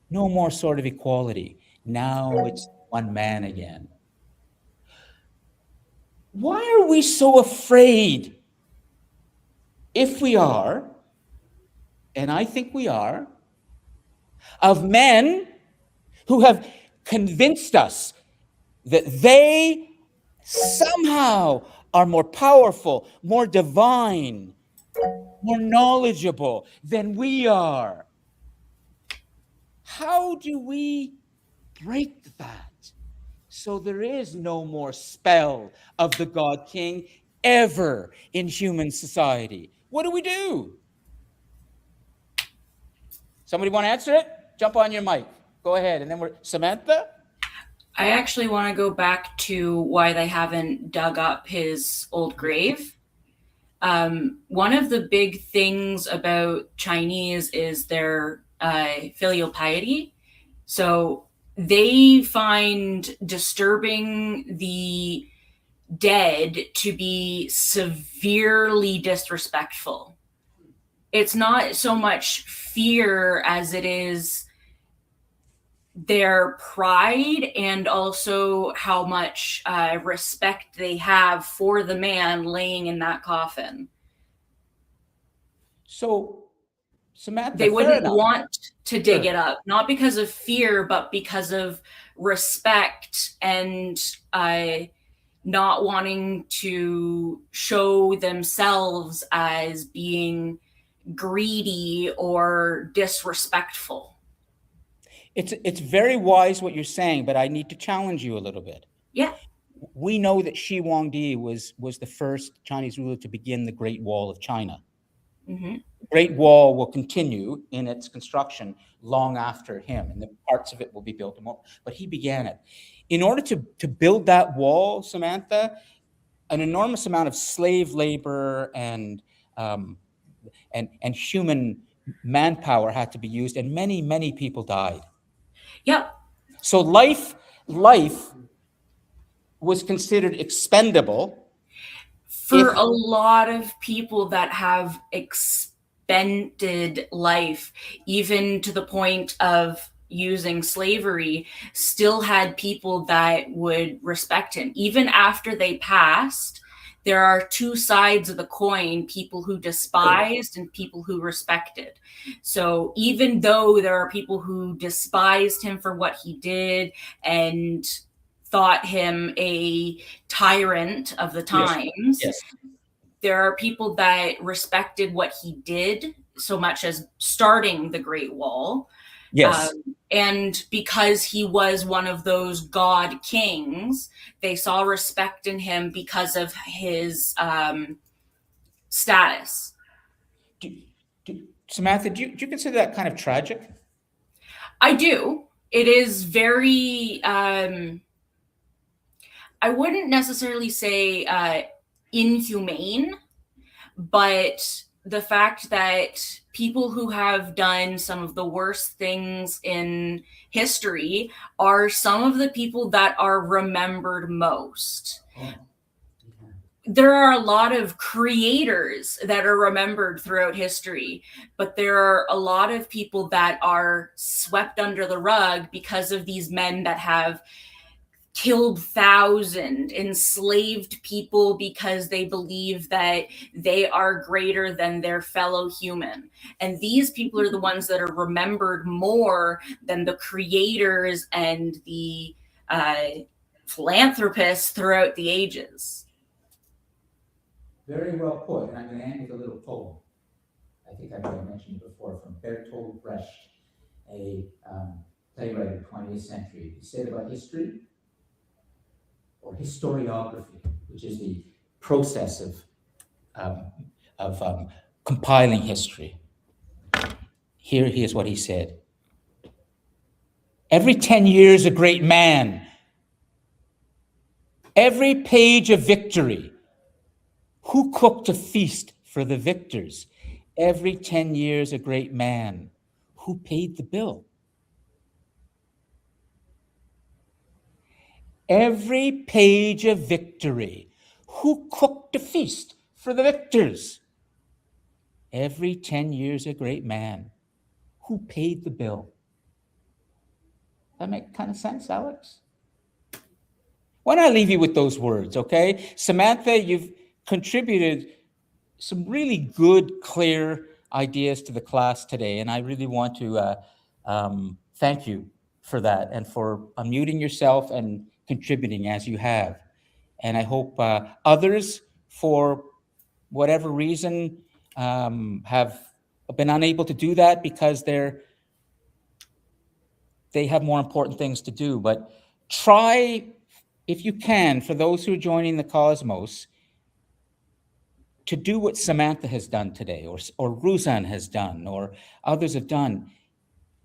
no more sort of equality. Now it's one man again. Why are we so afraid, if we are, and I think we are, of men who have convinced us that they somehow are more powerful, more divine, more knowledgeable than we are? How do we break that so there is no more spell of the God King ever in human society? What do? Somebody want to answer it? Jump on your mic. Go ahead. And then Samantha? I actually want to go back to why they haven't dug up his old grave. One of the big things about Chinese is their filial piety. So they find disturbing the dead to be severely disrespectful. It's not so much fear as it is their pride and also how much respect they have for the man laying in that coffin. So, Samantha, they wouldn't enough. Want to dig it up, not because of fear, but because of respect and not wanting to show themselves as being greedy or disrespectful. It's very wise what you're saying, but I need to challenge you a little bit. Yeah. We know that Shi Huangdi was the first Chinese ruler to begin the Great Wall of China. Hmm. The Great Wall will continue in its construction long after him, and the parts of it will be built more. But he began it. In order to build that wall, Samantha, an enormous amount of slave labor and human manpower had to be used, and many people died. Yep. So life was considered expendable. For If- a lot of people that have expended life, even to the point of using slavery, still had people that would respect him. Even after they passed, there are two sides of the coin, people who despised and people who respected. So even though there are people who despised him for what he did and thought him a tyrant of the times, Yes. there are people that respected what he did so much as starting the Great Wall. Yes. And because he was one of those god kings, they saw respect in him because of his status. Samantha, do you consider that kind of tragic? I do. It is very, I wouldn't necessarily say inhumane, but the fact that people who have done some of the worst things in history are some of the people that are remembered most. Oh. There are a lot of creators that are remembered throughout history, but there are a lot of people that are swept under the rug because of these men that have killed thousands, enslaved people because they believe that they are greater than their fellow human. And these people are the ones that are remembered more than the creators and the philanthropists throughout the ages. Very well put. And I'm going to end with a little poem. I think I've already mentioned it before, from Bertolt Brecht, a playwright of the 20th century. He said about history, or historiography, which is the process of compiling history. Here's what he said. Every 10 years, a great man. Every page of victory. Who cooked a feast for the victors? Every 10 years, a great man. Who paid the bill? Every page of victory. Who cooked a feast for the victors? Every 10 years, a great man. Who paid the bill? That make kind of sense, Alex? Why don't I leave you with those words, okay? Samantha, you've contributed some really good, clear ideas to the class today, and I really want to thank you for that and for unmuting yourself and contributing as you have. And I hope others, for whatever reason, have been unable to do that because they have more important things to do. But try, if you can, for those who are joining the Cosmos, to do what Samantha has done today, or Ruzan has done, or others have done.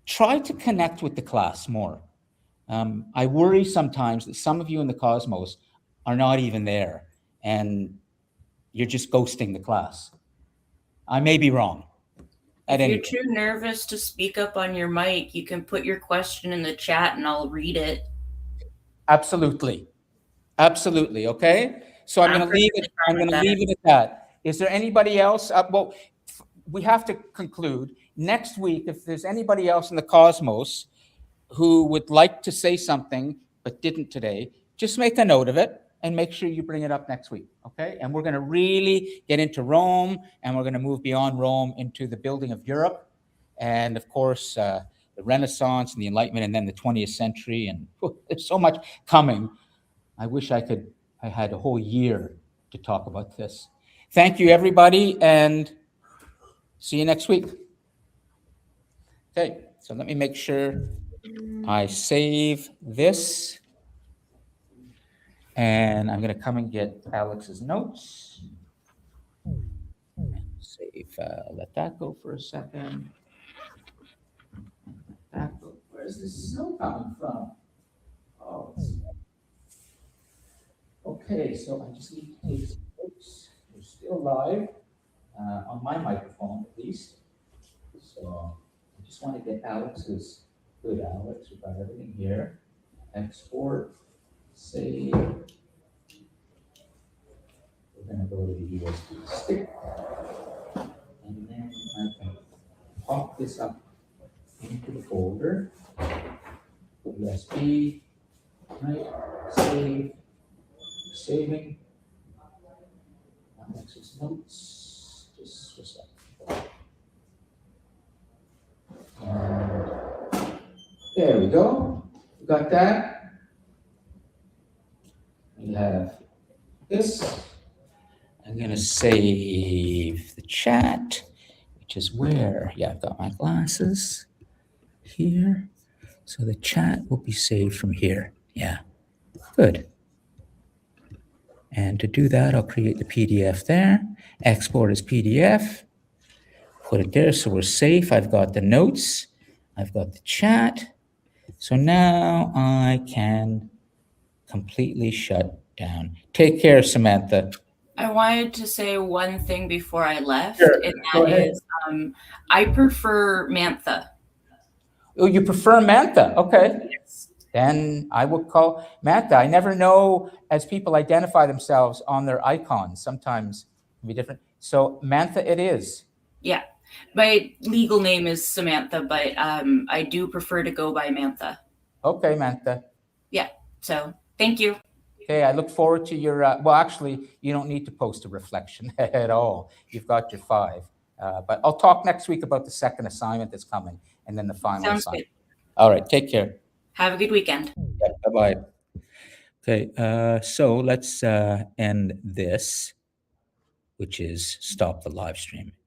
Try to connect with the class more. I worry sometimes that some of you in the Cosmos are not even there, and you're just ghosting the class. I may be wrong. If you're too nervous to speak up on your mic, you can put your question in the chat and I'll read it. Absolutely. Absolutely. Okay. So I'm going to leave it. I'm going to leave it at that. Is there anybody else? Well, we have to conclude. Next week, if there's anybody else in the Cosmos who would like to say something but didn't today, just make a note of it and make sure you bring it up next week, okay? And we're going to really get into Rome, and we're going to move beyond Rome into the building of Europe, and of course, the Renaissance and the Enlightenment, and then the 20th century, and there's so much coming. I wish I had a whole year to talk about this. Thank you, everybody, and see you next week. Okay, so let me make sure I save this. And I'm going to come and get Alex's notes. Save. let that go for a second. That go. Where's the snow coming from? Oh, okay, so I just need to take some notes. We're still live on my microphone, at least. So I just want to get Alex's. Good, Alex. We've got everything here. Export, save. We're going to go to the USB stick. And then I can pop this up into the folder. USB, right? Save. Saving. Alex's notes. Just a second. And there we go. We got that. We have this. I'm going to save the chat, which is where, yeah, I've got my glasses here. So the chat will be saved from here. Yeah, good. And to do that, I'll create the PDF there, export as PDF, put it there so we're safe. I've got the notes, I've got the chat. So now I can completely shut down. Take care, Samantha. I wanted to say one thing before I left, Sure, and go that ahead. is I prefer Mantha. Oh, you prefer Mantha? Okay. Yes. Then I will call Mantha. I never know as people identify themselves on their icons. Sometimes it can be different. So Mantha it is. Yeah. My legal name is Samantha, but I do prefer to go by Mantha. Okay, Mantha. So thank you. Okay, I look forward to your, well, actually, you don't need to post a reflection at all. You've got your 5. But I'll talk next week about the second assignment that's coming and then the final Sounds assignment. good. All right, take care. Have a good weekend. Yeah, bye-bye. Okay, so let's end this, which is stop the live stream.